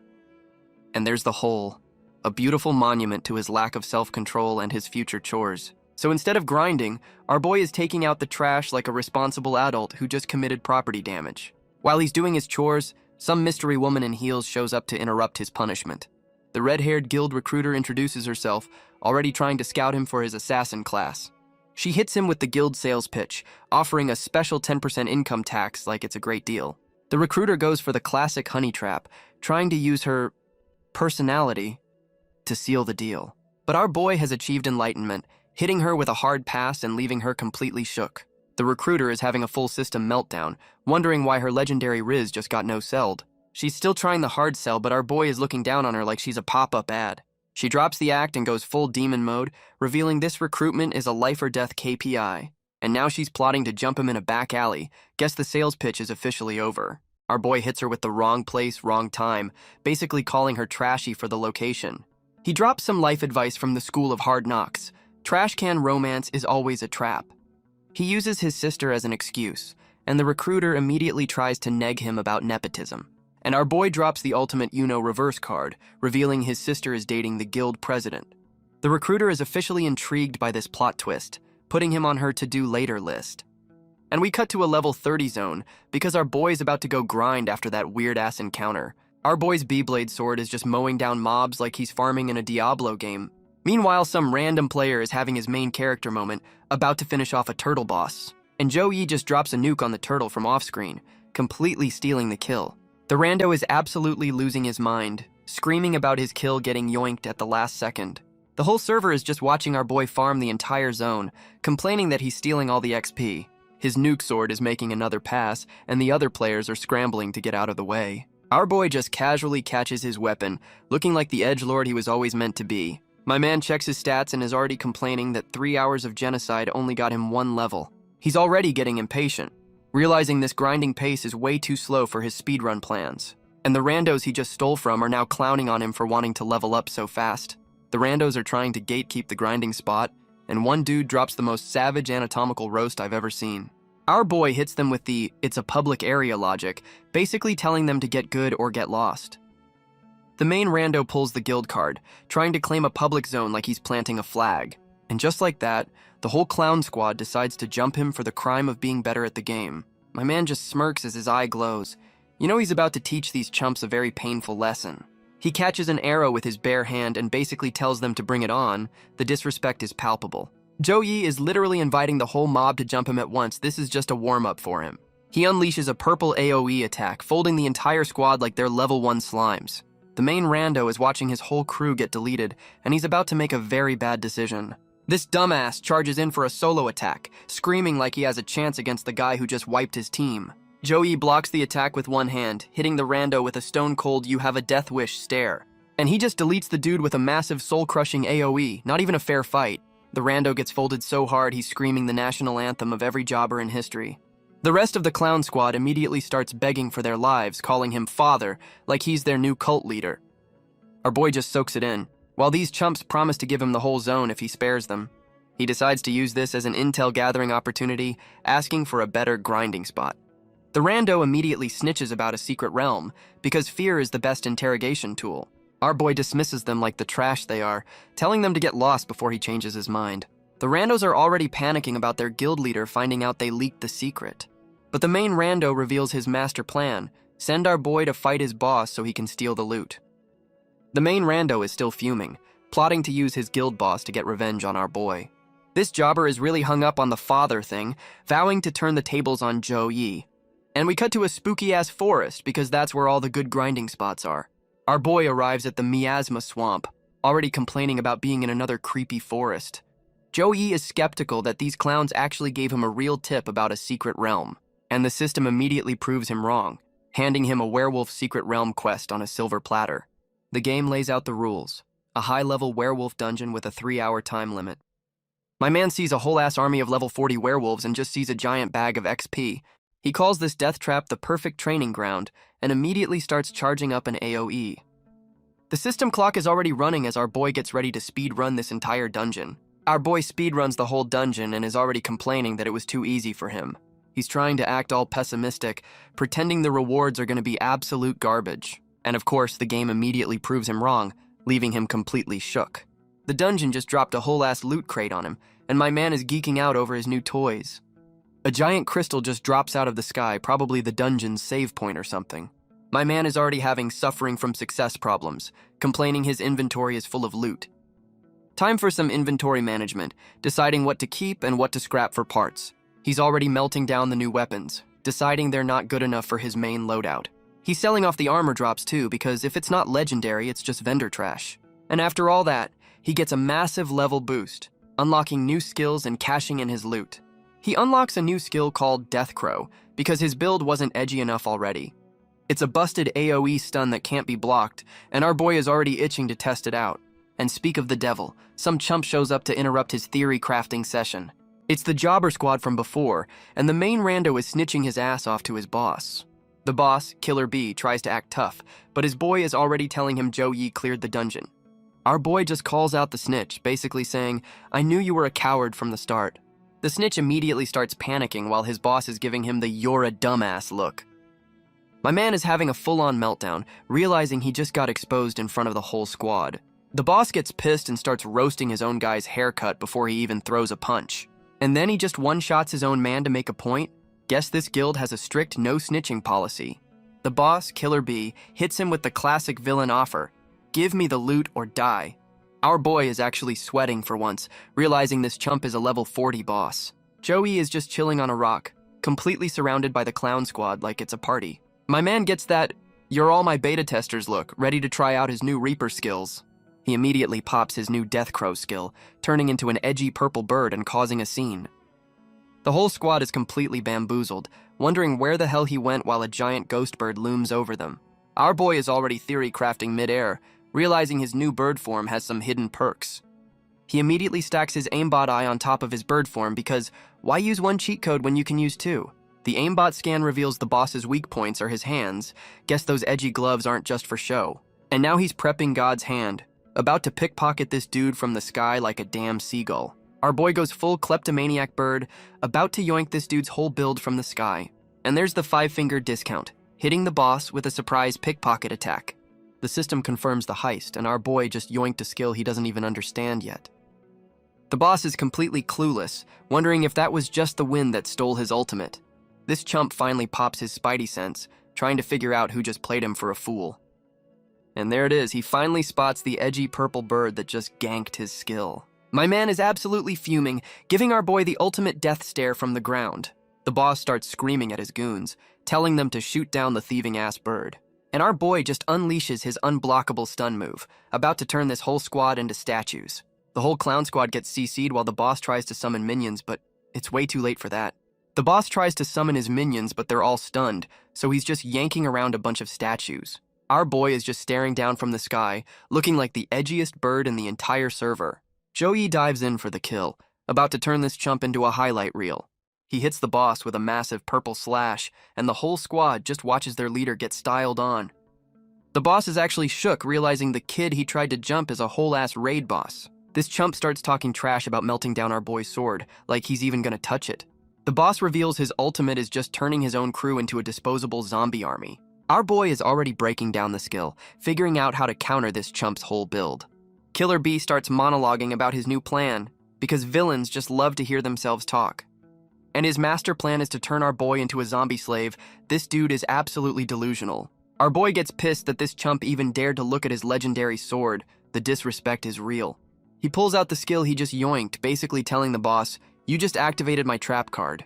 And there's the hole, a beautiful monument to his lack of self-control and his future chores. So instead of grinding, our boy is taking out the trash like a responsible adult who just committed property damage. While he's doing his chores, some mystery woman in heels shows up to interrupt his punishment. The red-haired guild recruiter introduces herself, already trying to scout him for his assassin class. She hits him with the guild sales pitch, offering a special 10% income tax like it's a great deal. The recruiter goes for the classic honey trap, trying to use her personality to seal the deal. But our boy has achieved enlightenment, hitting her with a hard pass and leaving her completely shook. The recruiter is having a full system meltdown, wondering why her legendary Riz just got no-selled. She's still trying the hard sell, but our boy is looking down on her like she's a pop-up ad. She drops the act and goes full demon mode, revealing this recruitment is a life-or-death KPI. And now she's plotting to jump him in a back alley. Guess the sales pitch is officially over. Our boy hits her with the wrong place, wrong time, basically calling her trashy for the location. He drops some life advice from the School of Hard Knocks. Trash can romance is always a trap. He uses his sister as an excuse, and the recruiter immediately tries to neg him about nepotism. And our boy drops the ultimate reverse card, revealing his sister is dating the guild president. The recruiter is officially intrigued by this plot twist, putting him on her to-do later list. And we cut to a level 30 zone, because our boy's about to go grind after that weird-ass encounter. Our boy's B-Blade sword is just mowing down mobs like he's farming in a Diablo game. Meanwhile, some random player is having his main character moment, about to finish off a turtle boss. And Joe-Yi just drops a nuke on the turtle from off-screen, completely stealing the kill. The rando is absolutely losing his mind, screaming about his kill getting yoinked at the last second. The whole server is just watching our boy farm the entire zone, complaining that he's stealing all the XP. His nuke sword is making another pass, and the other players are scrambling to get out of the way. Our boy just casually catches his weapon, looking like the edgelord he was always meant to be. My man checks his stats and is already complaining that 3 hours of genocide only got him 1 level. He's already getting impatient, realizing this grinding pace is way too slow for his speedrun plans. And the randos he just stole from are now clowning on him for wanting to level up so fast. The randos are trying to gatekeep the grinding spot, and one dude drops the most savage anatomical roast I've ever seen. Our boy hits them with the "it's a public area" logic, basically telling them to get good or get lost. The main rando pulls the guild card, trying to claim a public zone like he's planting a flag. And just like that, the whole clown squad decides to jump him for the crime of being better at the game. My man just smirks as his eye glows. You know he's about to teach these chumps a very painful lesson. He catches an arrow with his bare hand and basically tells them to bring it on. The disrespect is palpable. Joe-Yi is literally inviting the whole mob to jump him at once. This is just a warm-up for him. He unleashes a purple AoE attack, folding the entire squad like they're level 1 slimes. The main rando is watching his whole crew get deleted, and he's about to make a very bad decision. This dumbass charges in for a solo attack, screaming like he has a chance against the guy who just wiped his team. Joe-Yi blocks the attack with one hand, hitting the rando with a stone-cold "you have a death wish" stare. And he just deletes the dude with a massive soul-crushing AoE, not even a fair fight. The rando gets folded so hard he's screaming the national anthem of every jobber in history. The rest of the clown squad immediately starts begging for their lives, calling him father, like he's their new cult leader. Our boy just soaks it in, while these chumps promise to give him the whole zone if he spares them. He decides to use this as an intel gathering opportunity, asking for a better grinding spot. The rando immediately snitches about a secret realm, because fear is the best interrogation tool. Our boy dismisses them like the trash they are, telling them to get lost before he changes his mind. The randos are already panicking about their guild leader finding out they leaked the secret. But the main rando reveals his master plan: send our boy to fight his boss so he can steal the loot. The main rando is still fuming, plotting to use his guild boss to get revenge on our boy. This jobber is really hung up on the father thing, vowing to turn the tables on Joe-Yi. And we cut to a spooky-ass forest because that's where all the good grinding spots are. Our boy arrives at the miasma swamp, already complaining about being in another creepy forest. Joe-Yi is skeptical that these clowns actually gave him a real tip about a secret realm, and the system immediately proves him wrong, handing him a werewolf secret realm quest on a silver platter. The game lays out the rules: a high-level werewolf dungeon with a 3-hour time limit. My man sees a whole-ass army of level 40 werewolves and just sees a giant bag of XP. He calls this death trap the perfect training ground and immediately starts charging up an AoE. The system clock is already running as our boy gets ready to speedrun this entire dungeon. Our boy speedruns the whole dungeon and is already complaining that it was too easy for him. He's trying to act all pessimistic, pretending the rewards are going to be absolute garbage. And of course, the game immediately proves him wrong, leaving him completely shook. The dungeon just dropped a whole-ass loot crate on him, and my man is geeking out over his new toys. A giant crystal just drops out of the sky, probably the dungeon's save point or something. My man is already having suffering from success problems, complaining his inventory is full of loot. Time for some inventory management, deciding what to keep and what to scrap for parts. He's already melting down the new weapons, deciding they're not good enough for his main loadout. He's selling off the armor drops too, because if it's not legendary, it's just vendor trash. And after all that, he gets a massive level boost, unlocking new skills and cashing in his loot. He unlocks a new skill called Death Crow, because his build wasn't edgy enough already. It's a busted AoE stun that can't be blocked, and our boy is already itching to test it out. And speak of the devil, some chump shows up to interrupt his theory crafting session. It's the jobber squad from before, and the main rando is snitching his ass off to his boss. The boss, Killer B, tries to act tough, but his boy is already telling him Joe Yi cleared the dungeon. Our boy just calls out the snitch, basically saying, "I knew you were a coward from the start." The snitch immediately starts panicking while his boss is giving him the "you're a dumbass" look. My man is having a full-on meltdown, realizing he just got exposed in front of the whole squad. The boss gets pissed and starts roasting his own guy's haircut before he even throws a punch. And then he just one-shots his own man to make a point. Guess this guild has a strict no-snitching policy. The boss, Killer B, hits him with the classic villain offer, "Give me the loot or die." Our boy is actually sweating for once, realizing this chump is a level 40 boss. Joey is just chilling on a rock, completely surrounded by the clown squad like it's a party. My man gets that "you're all my beta testers" look, ready to try out his new Reaper skills. He immediately pops his new Death Crow skill, turning into an edgy purple bird and causing a scene. The whole squad is completely bamboozled, wondering where the hell he went while a giant ghost bird looms over them. Our boy is already theory crafting mid-air, realizing his new bird form has some hidden perks. He immediately stacks his aimbot eye on top of his bird form because why use one cheat code when you can use two? The aimbot scan reveals the boss's weak points are his hands. Guess those edgy gloves aren't just for show. And now he's prepping God's hand, about to pickpocket this dude from the sky like a damn seagull. Our boy goes full kleptomaniac bird, about to yoink this dude's whole build from the sky. And there's the 5-finger discount, hitting the boss with a surprise pickpocket attack. The system confirms the heist, and our boy just yoinked a skill he doesn't even understand yet. The boss is completely clueless, wondering if that was just the wind that stole his ultimate. This chump finally pops his spidey sense, trying to figure out who just played him for a fool. And there it is, he finally spots the edgy purple bird that just ganked his skill. My man is absolutely fuming, giving our boy the ultimate death stare from the ground. The boss starts screaming at his goons, telling them to shoot down the thieving-ass bird. And our boy just unleashes his unblockable stun move, about to turn this whole squad into statues. The whole clown squad gets CC'd while the boss tries to summon minions, but it's way too late for that. The boss tries to summon his minions, but they're all stunned, so he's just yanking around a bunch of statues. Our boy is just staring down from the sky, looking like the edgiest bird in the entire server. Joey dives in for the kill, about to turn this chump into a highlight reel. He hits the boss with a massive purple slash, and the whole squad just watches their leader get styled on. The boss is actually shook, realizing the kid he tried to jump is a whole-ass raid boss. This chump starts talking trash about melting down our boy's sword, like he's even gonna touch it. The boss reveals his ultimate is just turning his own crew into a disposable zombie army. Our boy is already breaking down the skill, figuring out how to counter this chump's whole build. Killer B starts monologuing about his new plan, because villains just love to hear themselves talk. And his master plan is to turn our boy into a zombie slave. This dude is absolutely delusional. Our boy gets pissed that this chump even dared to look at his legendary sword. The disrespect is real. He pulls out the skill he just yoinked, basically telling the boss, "You just activated my trap card."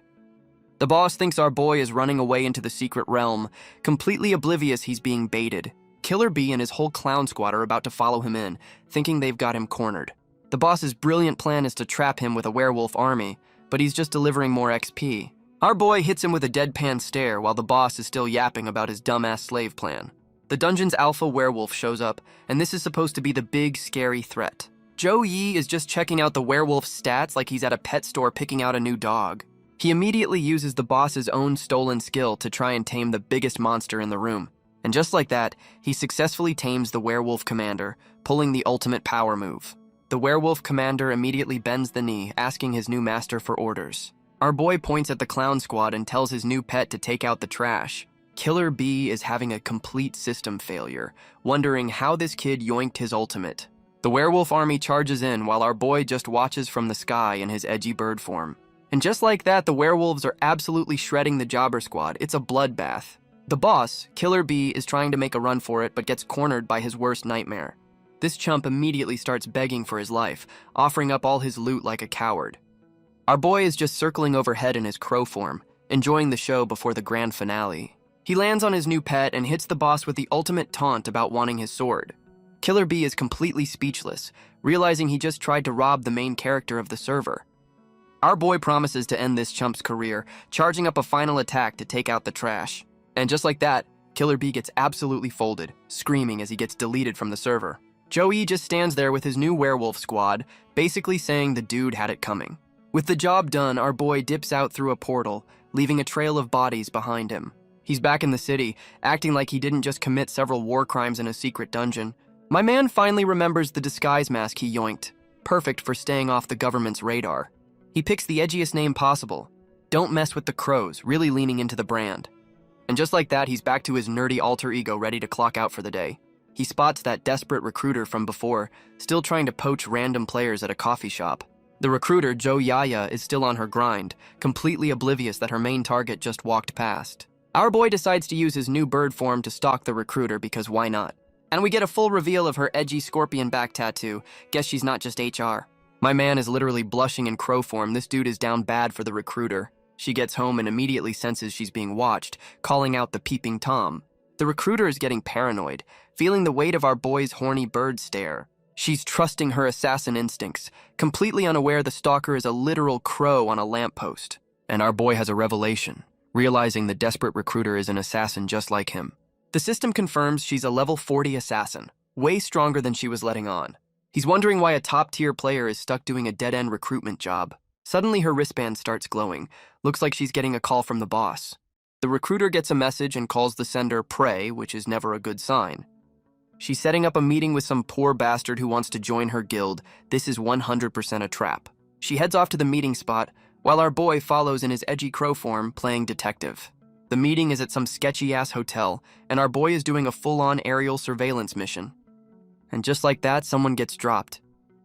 The boss thinks our boy is running away into the secret realm, completely oblivious he's being baited. Killer B and his whole clown squad are about to follow him in, thinking they've got him cornered. The boss's brilliant plan is to trap him with a werewolf army, but he's just delivering more XP. Our boy hits him with a deadpan stare while the boss is still yapping about his dumbass slave plan. The dungeon's alpha werewolf shows up, and this is supposed to be the big, scary threat. Joe Yi is just checking out the werewolf's stats like he's at a pet store picking out a new dog. He immediately uses the boss's own stolen skill to try and tame the biggest monster in the room. And just like that, he successfully tames the werewolf commander, pulling the ultimate power move. The werewolf commander immediately bends the knee, asking his new master for orders. Our boy points at the clown squad and tells his new pet to take out the trash. Killer B is having a complete system failure, wondering how this kid yoinked his ultimate. The werewolf army charges in while our boy just watches from the sky in his edgy bird form. And just like that, the werewolves are absolutely shredding the jobber squad. It's a bloodbath. The boss, Killer B, is trying to make a run for it but gets cornered by his worst nightmare. This chump immediately starts begging for his life, offering up all his loot like a coward. Our boy is just circling overhead in his crow form, enjoying the show before the grand finale. He lands on his new pet and hits the boss with the ultimate taunt about wanting his sword. Killer B is completely speechless, realizing he just tried to rob the main character of the server. Our boy promises to end this chump's career, charging up a final attack to take out the trash. And just like that, Killer B gets absolutely folded, screaming as he gets deleted from the server. Joey just stands there with his new werewolf squad, basically saying the dude had it coming. With the job done, our boy dips out through a portal, leaving a trail of bodies behind him. He's back in the city, acting like he didn't just commit several war crimes in a secret dungeon. My man finally remembers the disguise mask he yoinked, perfect for staying off the government's radar. He picks the edgiest name possible. Don't mess with the crows, really leaning into the brand. And just like that, he's back to his nerdy alter ego ready to clock out for the day. He spots that desperate recruiter from before, still trying to poach random players at a coffee shop. The recruiter, Jo Yaya, is still on her grind, completely oblivious that her main target just walked past. Our boy decides to use his new bird form to stalk the recruiter because why not? And we get a full reveal of her edgy scorpion back tattoo. Guess she's not just HR. My man is literally blushing in crow form. This dude is down bad for the recruiter. She gets home and immediately senses she's being watched, calling out the peeping Tom. The recruiter is getting paranoid, feeling the weight of our boy's horny bird stare. She's trusting her assassin instincts, completely unaware the stalker is a literal crow on a lamppost. And our boy has a revelation, realizing the desperate recruiter is an assassin just like him. The system confirms she's a level 40 assassin, way stronger than she was letting on. He's wondering why a top-tier player is stuck doing a dead-end recruitment job. Suddenly her wristband starts glowing. Looks like she's getting a call from the boss. The recruiter gets a message and calls the sender prey, which is never a good sign. She's setting up a meeting with some poor bastard who wants to join her guild. This is 100% a trap. She heads off to the meeting spot, while our boy follows in his edgy crow form, playing detective. The meeting is at some sketchy-ass hotel, and our boy is doing a full-on aerial surveillance mission. And just like that, someone gets dropped.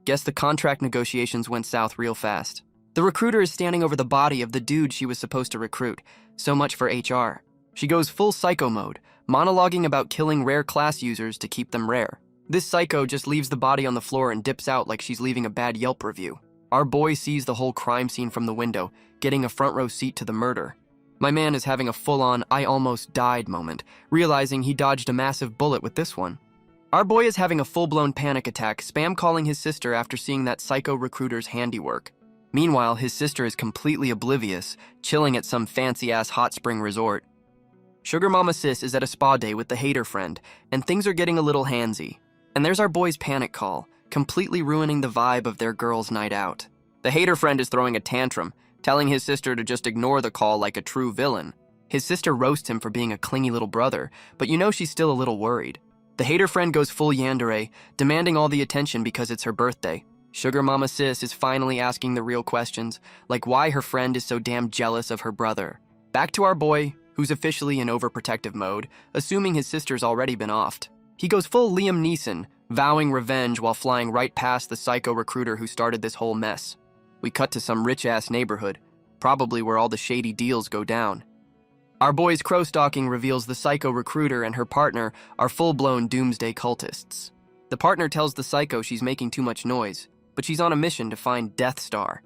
Guess the contract negotiations went south real fast. The recruiter is standing over the body of the dude she was supposed to recruit. So much for HR. She goes full psycho mode, monologuing about killing rare class users to keep them rare. This psycho just leaves the body on the floor and dips out like she's leaving a bad Yelp review. Our boy sees the whole crime scene from the window, getting a front row seat to the murder. My man is having a full-on I almost died moment, realizing he dodged a massive bullet with this one. Our boy is having a full-blown panic attack, spam calling his sister after seeing that psycho recruiter's handiwork. Meanwhile, his sister is completely oblivious, chilling at some fancy-ass hot spring resort. Sugar Mama Sis is at a spa day with the hater friend, and things are getting a little handsy. And there's our boy's panic call, completely ruining the vibe of their girls' night out. The hater friend is throwing a tantrum, telling his sister to just ignore the call like a true villain. His sister roasts him for being a clingy little brother, but you know she's still a little worried. The hater friend goes full yandere, demanding all the attention because it's her birthday. Sugar Mama Sis is finally asking the real questions, like why her friend is so damn jealous of her brother. Back to our boy, who's officially in overprotective mode, assuming his sister's already been offed. He goes full Liam Neeson, vowing revenge while flying right past the psycho recruiter who started this whole mess. We cut to some rich-ass neighborhood, probably where all the shady deals go down. Our boy's crow stalking reveals the psycho recruiter and her partner are full-blown doomsday cultists. The partner tells the psycho she's making too much noise, but she's on a mission to find Death Star.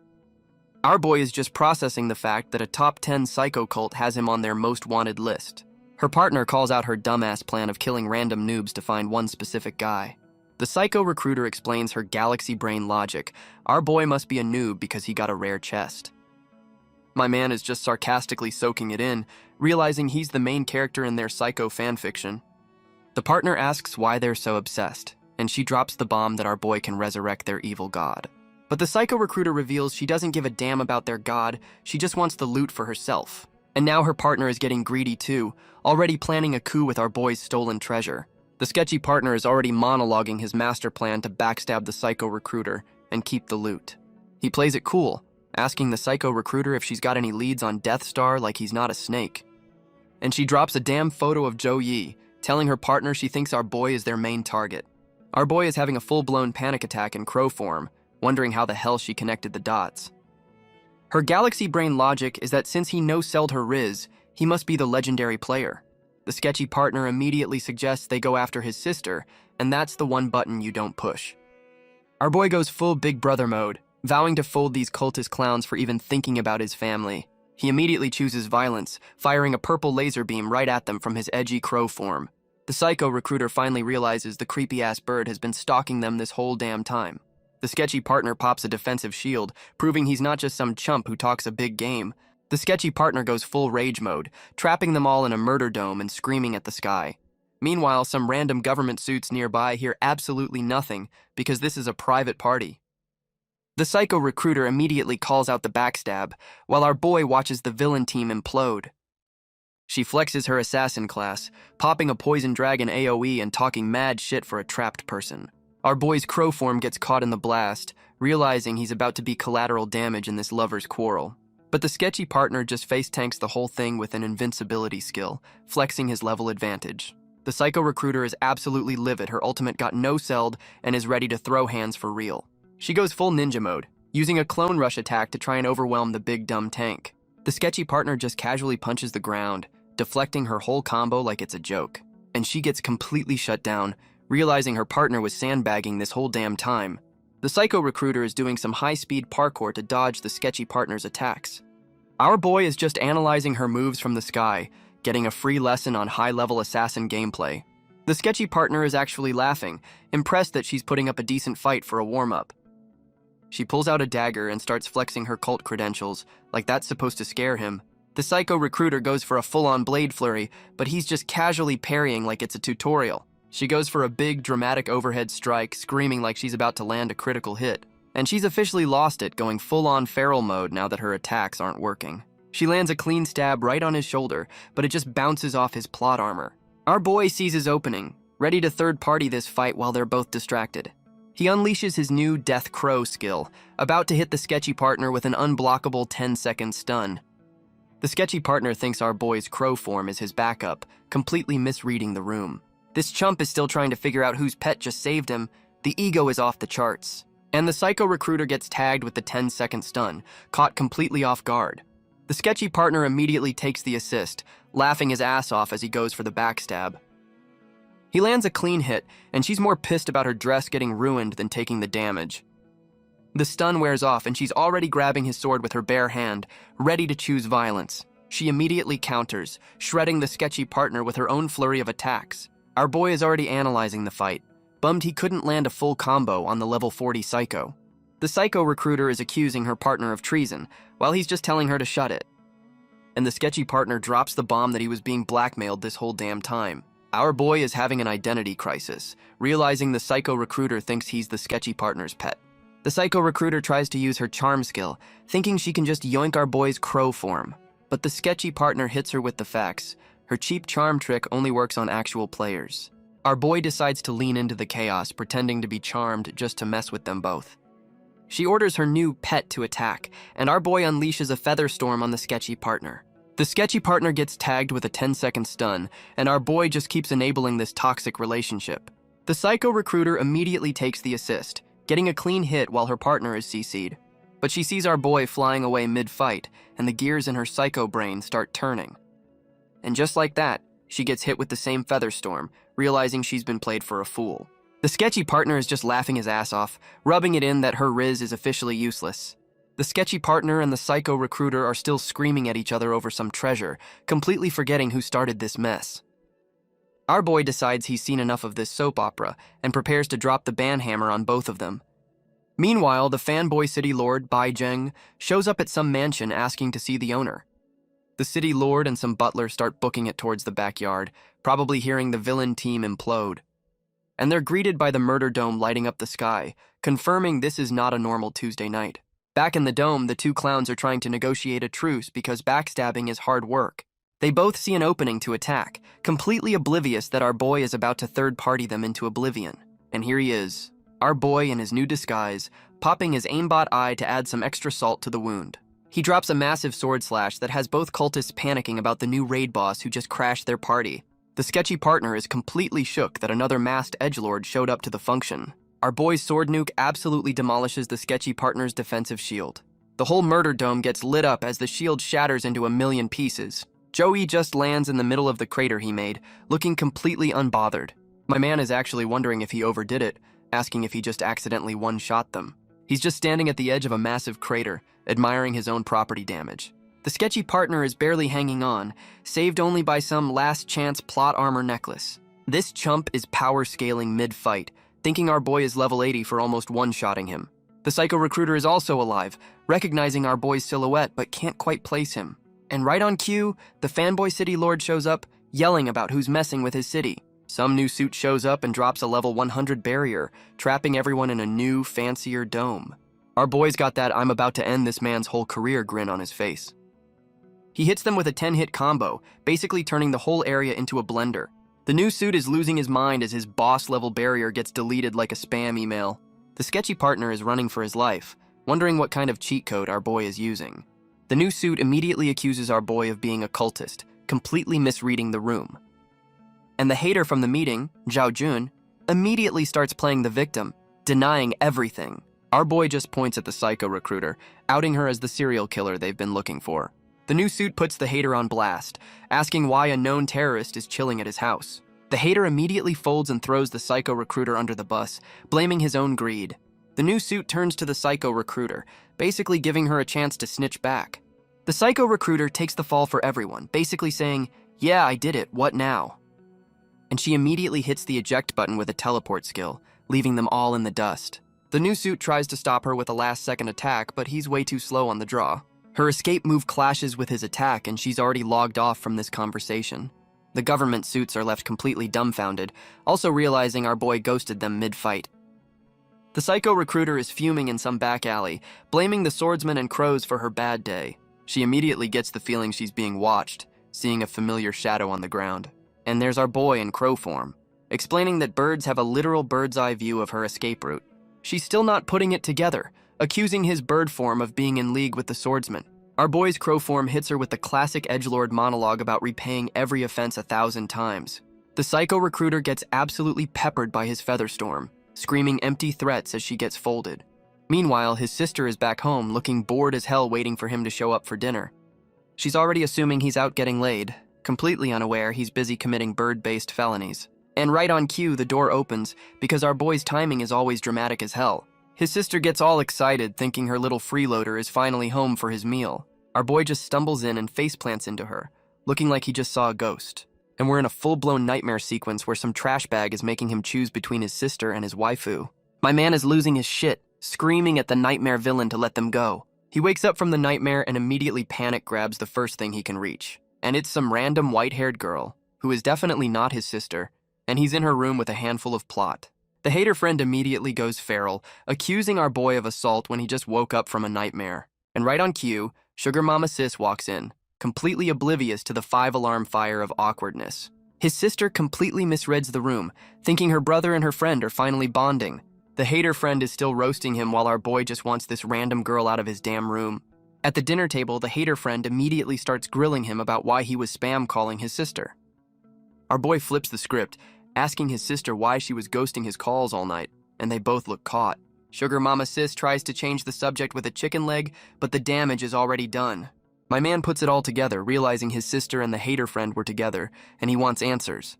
Our boy is just processing the fact that a top 10 psycho cult has him on their most wanted list. Her partner calls out her dumbass plan of killing random noobs to find one specific guy. The psycho recruiter explains her galaxy brain logic. Our boy must be a noob because he got a rare chest. My man is just sarcastically soaking it in, realizing he's the main character in their psycho fanfiction. The partner asks why they're so obsessed, and she drops the bomb that our boy can resurrect their evil god. But the psycho recruiter reveals she doesn't give a damn about their god, she just wants the loot for herself. And now her partner is getting greedy too, already planning a coup with our boy's stolen treasure. The sketchy partner is already monologuing his master plan to backstab the psycho recruiter and keep the loot. He plays it cool, asking the psycho recruiter if she's got any leads on Death Star like he's not a snake. And she drops a damn photo of Zhou Yi, telling her partner she thinks our boy is their main target. Our boy is having a full-blown panic attack in crow form, wondering how the hell she connected the dots. Her galaxy brain logic is that since he no-selled her Riz, he must be the legendary player. The sketchy partner immediately suggests they go after his sister, and that's the one button you don't push. Our boy goes full Big Brother mode, vowing to fold these cultist clowns for even thinking about his family. He immediately chooses violence, firing a purple laser beam right at them from his edgy crow form. The psycho recruiter finally realizes the creepy-ass bird has been stalking them this whole damn time. The sketchy partner pops a defensive shield, proving he's not just some chump who talks a big game. The sketchy partner goes full rage mode, trapping them all in a murder dome and screaming at the sky. Meanwhile, some random government suits nearby hear absolutely nothing because this is a private party. The psycho recruiter immediately calls out the backstab, while our boy watches the villain team implode. She flexes her assassin class, popping a poison dragon AoE and talking mad shit for a trapped person. Our boy's crow form gets caught in the blast, realizing he's about to be collateral damage in this lover's quarrel. But the sketchy partner just face tanks the whole thing with an invincibility skill, flexing his level advantage. The psycho recruiter is absolutely livid, her ultimate got no-selled and is ready to throw hands for real. She goes full ninja mode, using a clone rush attack to try and overwhelm the big dumb tank. The sketchy partner just casually punches the ground, deflecting her whole combo like it's a joke. And she gets completely shut down, realizing her partner was sandbagging this whole damn time. The psycho recruiter is doing some high-speed parkour to dodge the sketchy partner's attacks. Our boy is just analyzing her moves from the sky, getting a free lesson on high-level assassin gameplay. The sketchy partner is actually laughing, impressed that she's putting up a decent fight for a warm-up. She pulls out a dagger and starts flexing her cult credentials, like that's supposed to scare him. The psycho recruiter goes for a full-on blade flurry, but he's just casually parrying like it's a tutorial. She goes for a big, dramatic overhead strike, screaming like she's about to land a critical hit. And she's officially lost it, going full-on feral mode now that her attacks aren't working. She lands a clean stab right on his shoulder, but it just bounces off his plot armor. Our boy sees his opening, ready to third-party this fight while they're both distracted. He unleashes his new Death Crow skill, about to hit the sketchy partner with an unblockable 10-second stun. The sketchy partner thinks our boy's crow form is his backup, completely misreading the room. This chump is still trying to figure out whose pet just saved him. The ego is off the charts. And the psycho recruiter gets tagged with the 10-second stun, caught completely off guard. The sketchy partner immediately takes the assist, laughing his ass off as he goes for the backstab. He lands a clean hit, and she's more pissed about her dress getting ruined than taking the damage. The stun wears off, and she's already grabbing his sword with her bare hand, ready to choose violence. She immediately counters, shredding the sketchy partner with her own flurry of attacks. Our boy is already analyzing the fight, bummed he couldn't land a full combo on the level 40 psycho. The psycho recruiter is accusing her partner of treason, while he's just telling her to shut it. And the sketchy partner drops the bomb that he was being blackmailed this whole damn time. Our boy is having an identity crisis, realizing the psycho recruiter thinks he's the sketchy partner's pet. The psycho recruiter tries to use her charm skill, thinking she can just yoink our boy's crow form. But the sketchy partner hits her with the facts. Her cheap charm trick only works on actual players. Our boy decides to lean into the chaos, pretending to be charmed just to mess with them both. She orders her new pet to attack, and our boy unleashes a feather storm on the sketchy partner. The sketchy partner gets tagged with a 10-second stun, and our boy just keeps enabling this toxic relationship. The psycho recruiter immediately takes the assist, getting a clean hit while her partner is CC'd. But she sees our boy flying away mid-fight, and the gears in her psycho brain start turning. And just like that, she gets hit with the same feather storm, realizing she's been played for a fool. The sketchy partner is just laughing his ass off, rubbing it in that her Riz is officially useless. The sketchy partner and the psycho recruiter are still screaming at each other over some treasure, completely forgetting who started this mess. Our boy decides he's seen enough of this soap opera and prepares to drop the banhammer on both of them. Meanwhile, the fanboy city lord, Bai Zheng, shows up at some mansion asking to see the owner. The city lord and some butlers start booking it towards the backyard, probably hearing the villain team implode. and they're greeted by the murder dome lighting up the sky, confirming this is not a normal Tuesday night. Back in the dome, the two clowns are trying to negotiate a truce because backstabbing is hard work. They both see an opening to attack, completely oblivious that our boy is about to third-party them into oblivion. And here he is, our boy in his new disguise, popping his aimbot eye to add some extra salt to the wound. He drops a massive sword slash that has both cultists panicking about the new raid boss who just crashed their party. The sketchy partner is completely shook that another masked edgelord showed up to the function. Our boy's sword nuke absolutely demolishes the sketchy partner's defensive shield. The whole murder dome gets lit up as the shield shatters into a million pieces. Joey just lands in the middle of the crater he made, looking completely unbothered. My man is actually wondering if he overdid it, asking if he just accidentally one-shot them. He's just standing at the edge of a massive crater, admiring his own property damage. The sketchy partner is barely hanging on, saved only by some last-chance plot armor necklace. This chump is power-scaling mid-fight, thinking our boy is level 80 for almost one-shotting him. The psycho recruiter is also alive, recognizing our boy's silhouette but can't quite place him. And right on cue, the fanboy city lord shows up, yelling about who's messing with his city. Some new suit shows up and drops a level 100 barrier, trapping everyone in a new, fancier dome. Our boy's got that I'm about to end this man's whole career grin on his face. He hits them with a 10-hit combo, basically turning the whole area into a blender. The new suit is losing his mind as his boss-level barrier gets deleted like a spam email. The sketchy partner is running for his life, wondering what kind of cheat code our boy is using. The new suit immediately accuses our boy of being a cultist, completely misreading the room. And the hater from the meeting, Zhao Jun, immediately starts playing the victim, denying everything. Our boy just points at the psycho recruiter, outing her as the serial killer they've been looking for. The new suit puts the hater on blast, asking why a known terrorist is chilling at his house. The hater immediately folds and throws the psycho recruiter under the bus, blaming his own greed. The new suit turns to the psycho recruiter, basically giving her a chance to snitch back. The psycho recruiter takes the fall for everyone, basically saying, "Yeah, I did it, what now?" And she immediately hits the eject button with a teleport skill, leaving them all in the dust. The new suit tries to stop her with a last-second attack, but he's way too slow on the draw. Her escape move clashes with his attack, and she's already logged off from this conversation. The government suits are left completely dumbfounded, also realizing our boy ghosted them mid-fight. The psycho recruiter is fuming in some back alley, blaming the swordsman and crows for her bad day. She immediately gets the feeling she's being watched, seeing a familiar shadow on the ground. And there's our boy in crow form, explaining that birds have a literal bird's-eye view of her escape route. She's still not putting it together, accusing his bird form of being in league with the swordsman. Our boy's crow form hits her with the classic edgelord monologue about repaying every offense 1,000 times. The psycho recruiter gets absolutely peppered by his featherstorm, screaming empty threats as she gets folded. Meanwhile, his sister is back home, looking bored as hell waiting for him to show up for dinner. She's already assuming he's out getting laid, completely unaware he's busy committing bird-based felonies. And right on cue, the door opens, because our boy's timing is always dramatic as hell. His sister gets all excited, thinking her little freeloader is finally home for his meal. Our boy just stumbles in and faceplants into her, looking like he just saw a ghost. And we're in a full-blown nightmare sequence where some trash bag is making him choose between his sister and his waifu. My man is losing his shit, screaming at the nightmare villain to let them go. He wakes up from the nightmare and immediately panic grabs the first thing he can reach. And it's some random white-haired girl, who is definitely not his sister, and he's in her room with a handful of plot. The hater friend immediately goes feral, accusing our boy of assault when he just woke up from a nightmare. And right on cue, Sugar Mama Sis walks in, completely oblivious to the 5-alarm fire of awkwardness. His sister completely misreads the room, thinking her brother and her friend are finally bonding. The hater friend is still roasting him while our boy just wants this random girl out of his damn room. At the dinner table, the hater friend immediately starts grilling him about why he was spam calling his sister. Our boy flips the script, asking his sister why she was ghosting his calls all night, and they both look caught. Sugar Mama Sis tries to change the subject with a chicken leg, but the damage is already done. My man puts it all together, realizing his sister and the hater friend were together, and he wants answers.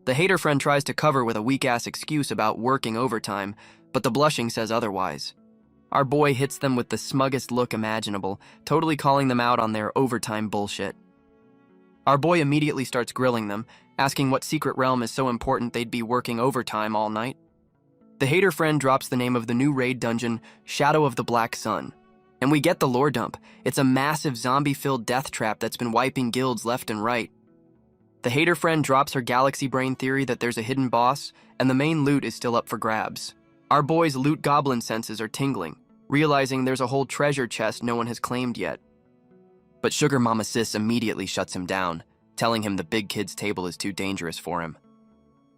The hater friend tries to cover with a weak-ass excuse about working overtime, but the blushing says otherwise. Our boy hits them with the smuggest look imaginable, totally calling them out on their overtime bullshit. Our boy immediately starts grilling them, asking what secret realm is so important they'd be working overtime all night. The hater friend drops the name of the new raid dungeon, Shadow of the Black Sun. And we get the lore dump. It's a massive zombie-filled death trap that's been wiping guilds left and right. The hater friend drops her galaxy brain theory that there's a hidden boss, and the main loot is still up for grabs. Our boy's loot goblin senses are tingling, realizing there's a whole treasure chest no one has claimed yet. But Sugar Mama Sis immediately shuts him down, telling him the big kid's table is too dangerous for him.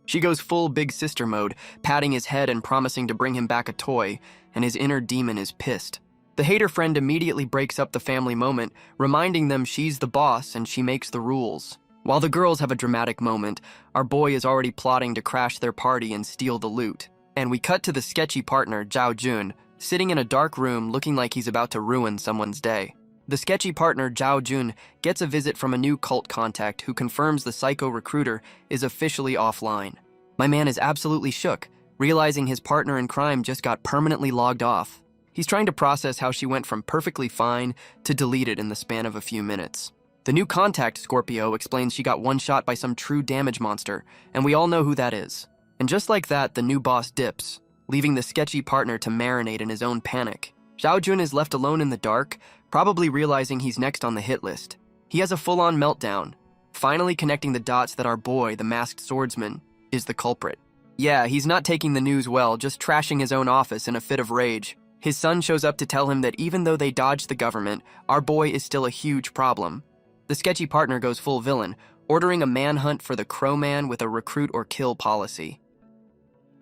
She goes full big sister mode, patting his head and promising to bring him back a toy, and his inner demon is pissed. The hater friend immediately breaks up the family moment, reminding them she's the boss and she makes the rules. While the girls have a dramatic moment, our boy is already plotting to crash their party and steal the loot. And we cut to the sketchy partner, Zhao Jun, sitting in a dark room looking like he's about to ruin someone's day. The sketchy partner, Zhao Jun, gets a visit from a new cult contact who confirms the psycho recruiter is officially offline. My man is absolutely shook, realizing his partner in crime just got permanently logged off. He's trying to process how she went from perfectly fine to deleted in the span of a few minutes. The new contact, Scorpio, explains she got one-shot by some true damage monster, and we all know who that is. And just like that, the new boss dips, leaving the sketchy partner to marinate in his own panic. Zhao Jun is left alone in the dark, probably realizing he's next on the hit list. He has a full-on meltdown, finally connecting the dots that our boy, the masked swordsman, is the culprit. Yeah, he's not taking the news well, just trashing his own office in a fit of rage. His son shows up to tell him that even though they dodged the government, our boy is still a huge problem. The sketchy partner goes full villain, ordering a manhunt for the Crow Man with a recruit or kill policy.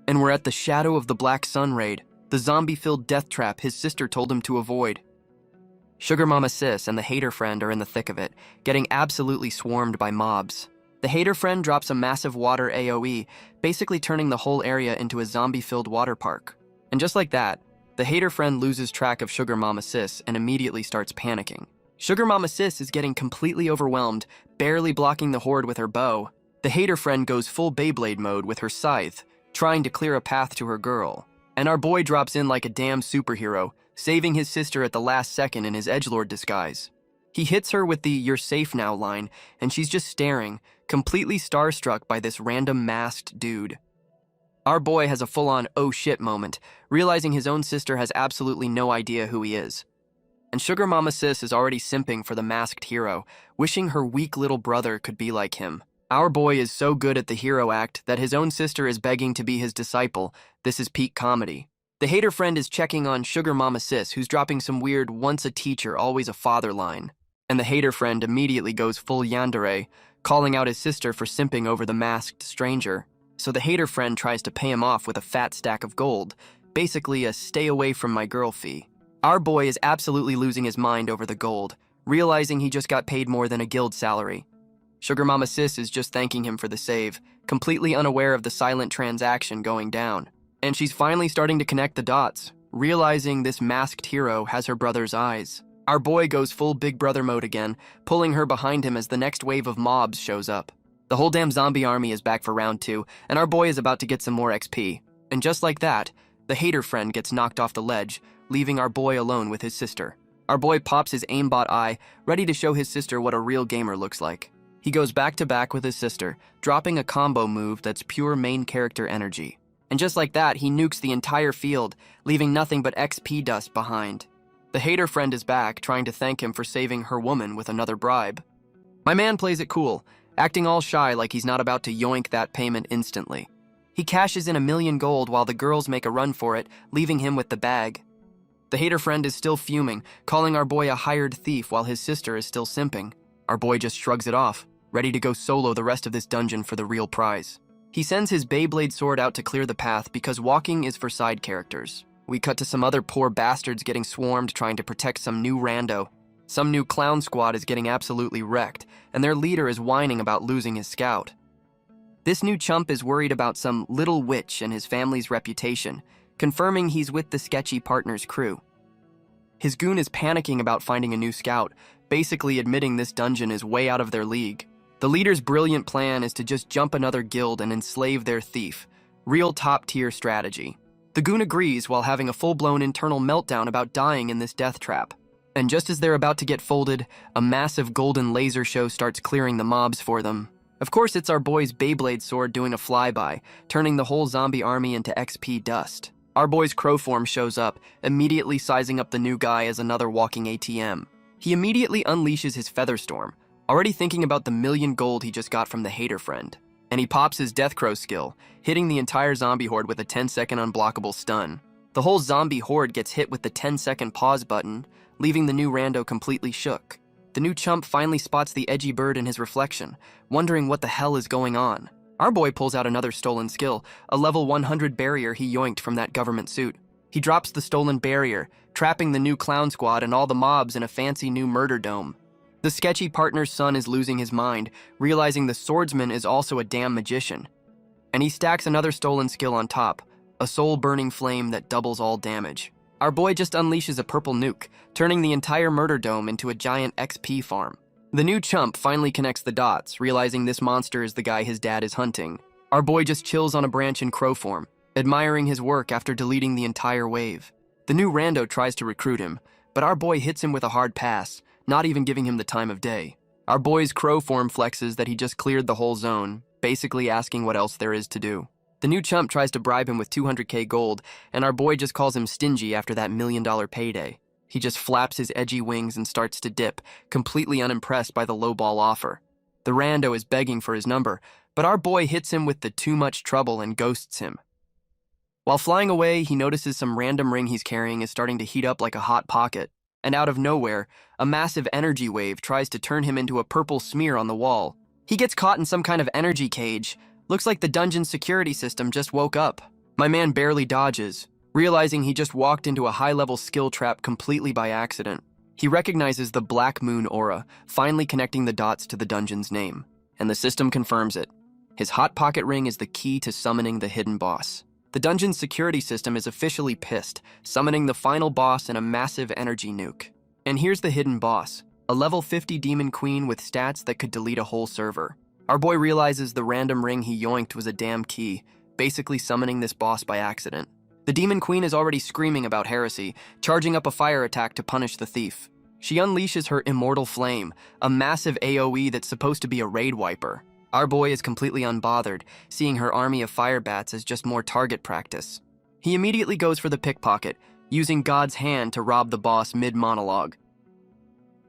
And we're at the shadow of the Black Sun raid, the zombie-filled death trap his sister told him to avoid. Sugar Mama Sis and the hater friend are in the thick of it, getting absolutely swarmed by mobs. The hater friend drops a massive water AoE, basically turning the whole area into a zombie-filled water park. And just like that, the hater friend loses track of Sugar Mama Sis and immediately starts panicking. Sugar Mama Sis is getting completely overwhelmed, barely blocking the horde with her bow. The hater friend goes full Beyblade mode with her scythe, trying to clear a path to her girl. And our boy drops in like a damn superhero, saving his sister at the last second in his edgelord disguise. He hits her with the "you're safe now" line, and she's just staring, completely starstruck by this random masked dude. Our boy has a full-on oh shit moment, realizing his own sister has absolutely no idea who he is. And Sugar Mama Sis is already simping for the masked hero, wishing her weak little brother could be like him. Our boy is so good at the hero act that his own sister is begging to be his disciple. This is peak comedy. The hater friend is checking on Sugar Mama Sis, who's dropping some weird once a teacher, always a father line. And the hater friend immediately goes full yandere, calling out his sister for simping over the masked stranger. So the hater friend tries to pay him off with a fat stack of gold, basically a stay away from my girl fee. Our boy is absolutely losing his mind over the gold, realizing he just got paid more than a guild salary. Sugar Mama Sis is just thanking him for the save, completely unaware of the silent transaction going down. And she's finally starting to connect the dots, realizing this masked hero has her brother's eyes. Our boy goes full Big Brother mode again, pulling her behind him as the next wave of mobs shows up. The whole damn zombie army is back for round 2, and our boy is about to get some more XP. And just like that, the hater friend gets knocked off the ledge, leaving our boy alone with his sister. Our boy pops his aimbot eye, ready to show his sister what a real gamer looks like. He goes back to back with his sister, dropping a combo move that's pure main character energy. And just like that, he nukes the entire field, leaving nothing but XP dust behind. The hater friend is back, trying to thank him for saving her woman with another bribe. My man plays it cool, acting all shy like he's not about to yoink that payment instantly. He cashes in 1,000,000 gold while the girls make a run for it, leaving him with the bag. The hater friend is still fuming, calling our boy a hired thief while his sister is still simping. Our boy just shrugs it off, ready to go solo the rest of this dungeon for the real prize. He sends his Beyblade sword out to clear the path because walking is for side characters. We cut to some other poor bastards getting swarmed trying to protect some new rando. Some new clown squad is getting absolutely wrecked, and their leader is whining about losing his scout. This new chump is worried about some little witch and his family's reputation, confirming he's with the sketchy partner's crew. His goon is panicking about finding a new scout, basically admitting this dungeon is way out of their league. The leader's brilliant plan is to just jump another guild and enslave their thief. Real top-tier strategy. The goon agrees while having a full-blown internal meltdown about dying in this death trap. And just as they're about to get folded, a massive golden laser show starts clearing the mobs for them. Of course, it's our boy's Beyblade sword doing a flyby, turning the whole zombie army into XP dust. Our boy's crow form shows up, immediately sizing up the new guy as another walking ATM. He immediately unleashes his Featherstorm, already thinking about the million gold he just got from the hater friend. And he pops his Death Crow skill, hitting the entire zombie horde with a 10-second unblockable stun. The whole zombie horde gets hit with the 10-second pause button, leaving the new rando completely shook. The new chump finally spots the edgy bird in his reflection, wondering what the hell is going on. Our boy pulls out another stolen skill, a level 100 barrier he yoinked from that government suit. He drops the stolen barrier, trapping the new clown squad and all the mobs in a fancy new murder dome. The sketchy partner's son is losing his mind, realizing the swordsman is also a damn magician. And he stacks another stolen skill on top, a soul-burning flame that doubles all damage. Our boy just unleashes a purple nuke, turning the entire murder dome into a giant XP farm. The new chump finally connects the dots, realizing this monster is the guy his dad is hunting. Our boy just chills on a branch in crow form, admiring his work after deleting the entire wave. The new rando tries to recruit him, but our boy hits him with a hard pass, not even giving him the time of day. Our boy's crow form flexes that he just cleared the whole zone, basically asking what else there is to do. The new chump tries to bribe him with 200k gold, and our boy just calls him stingy after that $1 million payday. He just flaps his edgy wings and starts to dip, completely unimpressed by the lowball offer. The rando is begging for his number, but our boy hits him with the too much trouble and ghosts him. While flying away, he notices some random ring he's carrying is starting to heat up like a hot pocket. And out of nowhere, a massive energy wave tries to turn him into a purple smear on the wall. He gets caught in some kind of energy cage. Looks like the dungeon's security system just woke up. My man barely dodges, realizing he just walked into a high-level skill trap completely by accident. He recognizes the Black Moon aura, finally connecting the dots to the dungeon's name, and the system confirms it. His Hot Pocket ring is the key to summoning the hidden boss. The dungeon's security system is officially pissed, summoning the final boss in a massive energy nuke. And here's the hidden boss, a level 50 demon queen with stats that could delete a whole server. Our boy realizes the random ring he yoinked was a damn key, basically summoning this boss by accident. The demon queen is already screaming about heresy, charging up a fire attack to punish the thief. She unleashes her immortal flame, a massive AoE that's supposed to be a raid wiper. Our boy is completely unbothered, seeing her army of fire bats as just more target practice. He immediately goes for the pickpocket, using God's hand to rob the boss mid-monologue.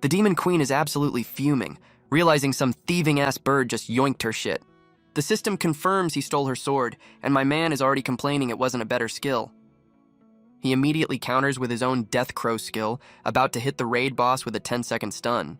The demon queen is absolutely fuming, realizing some thieving-ass bird just yoinked her shit. The system confirms he stole her sword, and my man is already complaining it wasn't a better skill. He immediately counters with his own Death Crow skill, about to hit the raid boss with a 10-second stun.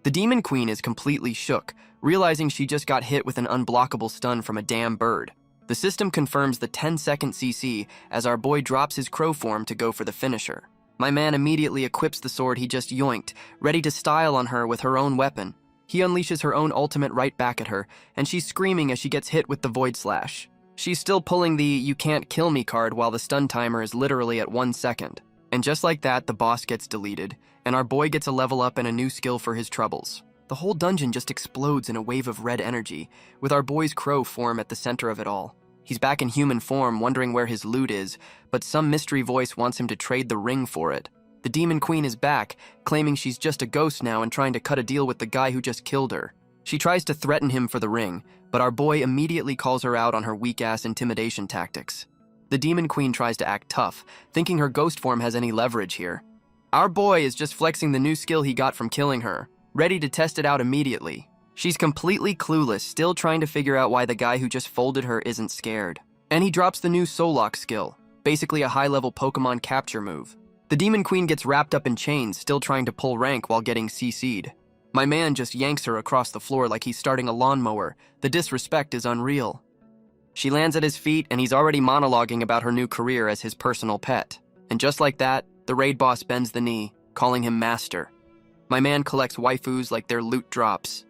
The demon queen is completely shook, realizing she just got hit with an unblockable stun from a damn bird. The system confirms the 10-second CC as our boy drops his crow form to go for the finisher. My man immediately equips the sword he just yoinked, ready to style on her with her own weapon. He unleashes her own ultimate right back at her, and she's screaming as she gets hit with the Void Slash. She's still pulling the "you can't kill me" card while the stun timer is literally at 1 second. And just like that, the boss gets deleted, and our boy gets a level up and a new skill for his troubles. The whole dungeon just explodes in a wave of red energy, with our boy's crow form at the center of it all. He's back in human form, wondering where his loot is, but some mystery voice wants him to trade the ring for it. The demon queen is back, claiming she's just a ghost now and trying to cut a deal with the guy who just killed her. She tries to threaten him for the ring, but our boy immediately calls her out on her weak-ass intimidation tactics. The demon queen tries to act tough, thinking her ghost form has any leverage here. Our boy is just flexing the new skill he got from killing her, ready to test it out immediately. She's completely clueless, still trying to figure out why the guy who just folded her isn't scared. And he drops the new Soul Lock skill, basically a high-level Pokemon capture move. The demon queen gets wrapped up in chains, still trying to pull rank while getting CC'd. My man just yanks her across the floor like he's starting a lawnmower. The disrespect is unreal. She lands at his feet, and he's already monologuing about her new career as his personal pet. And just like that, the raid boss bends the knee, calling him master. My man collects waifus like they're loot drops.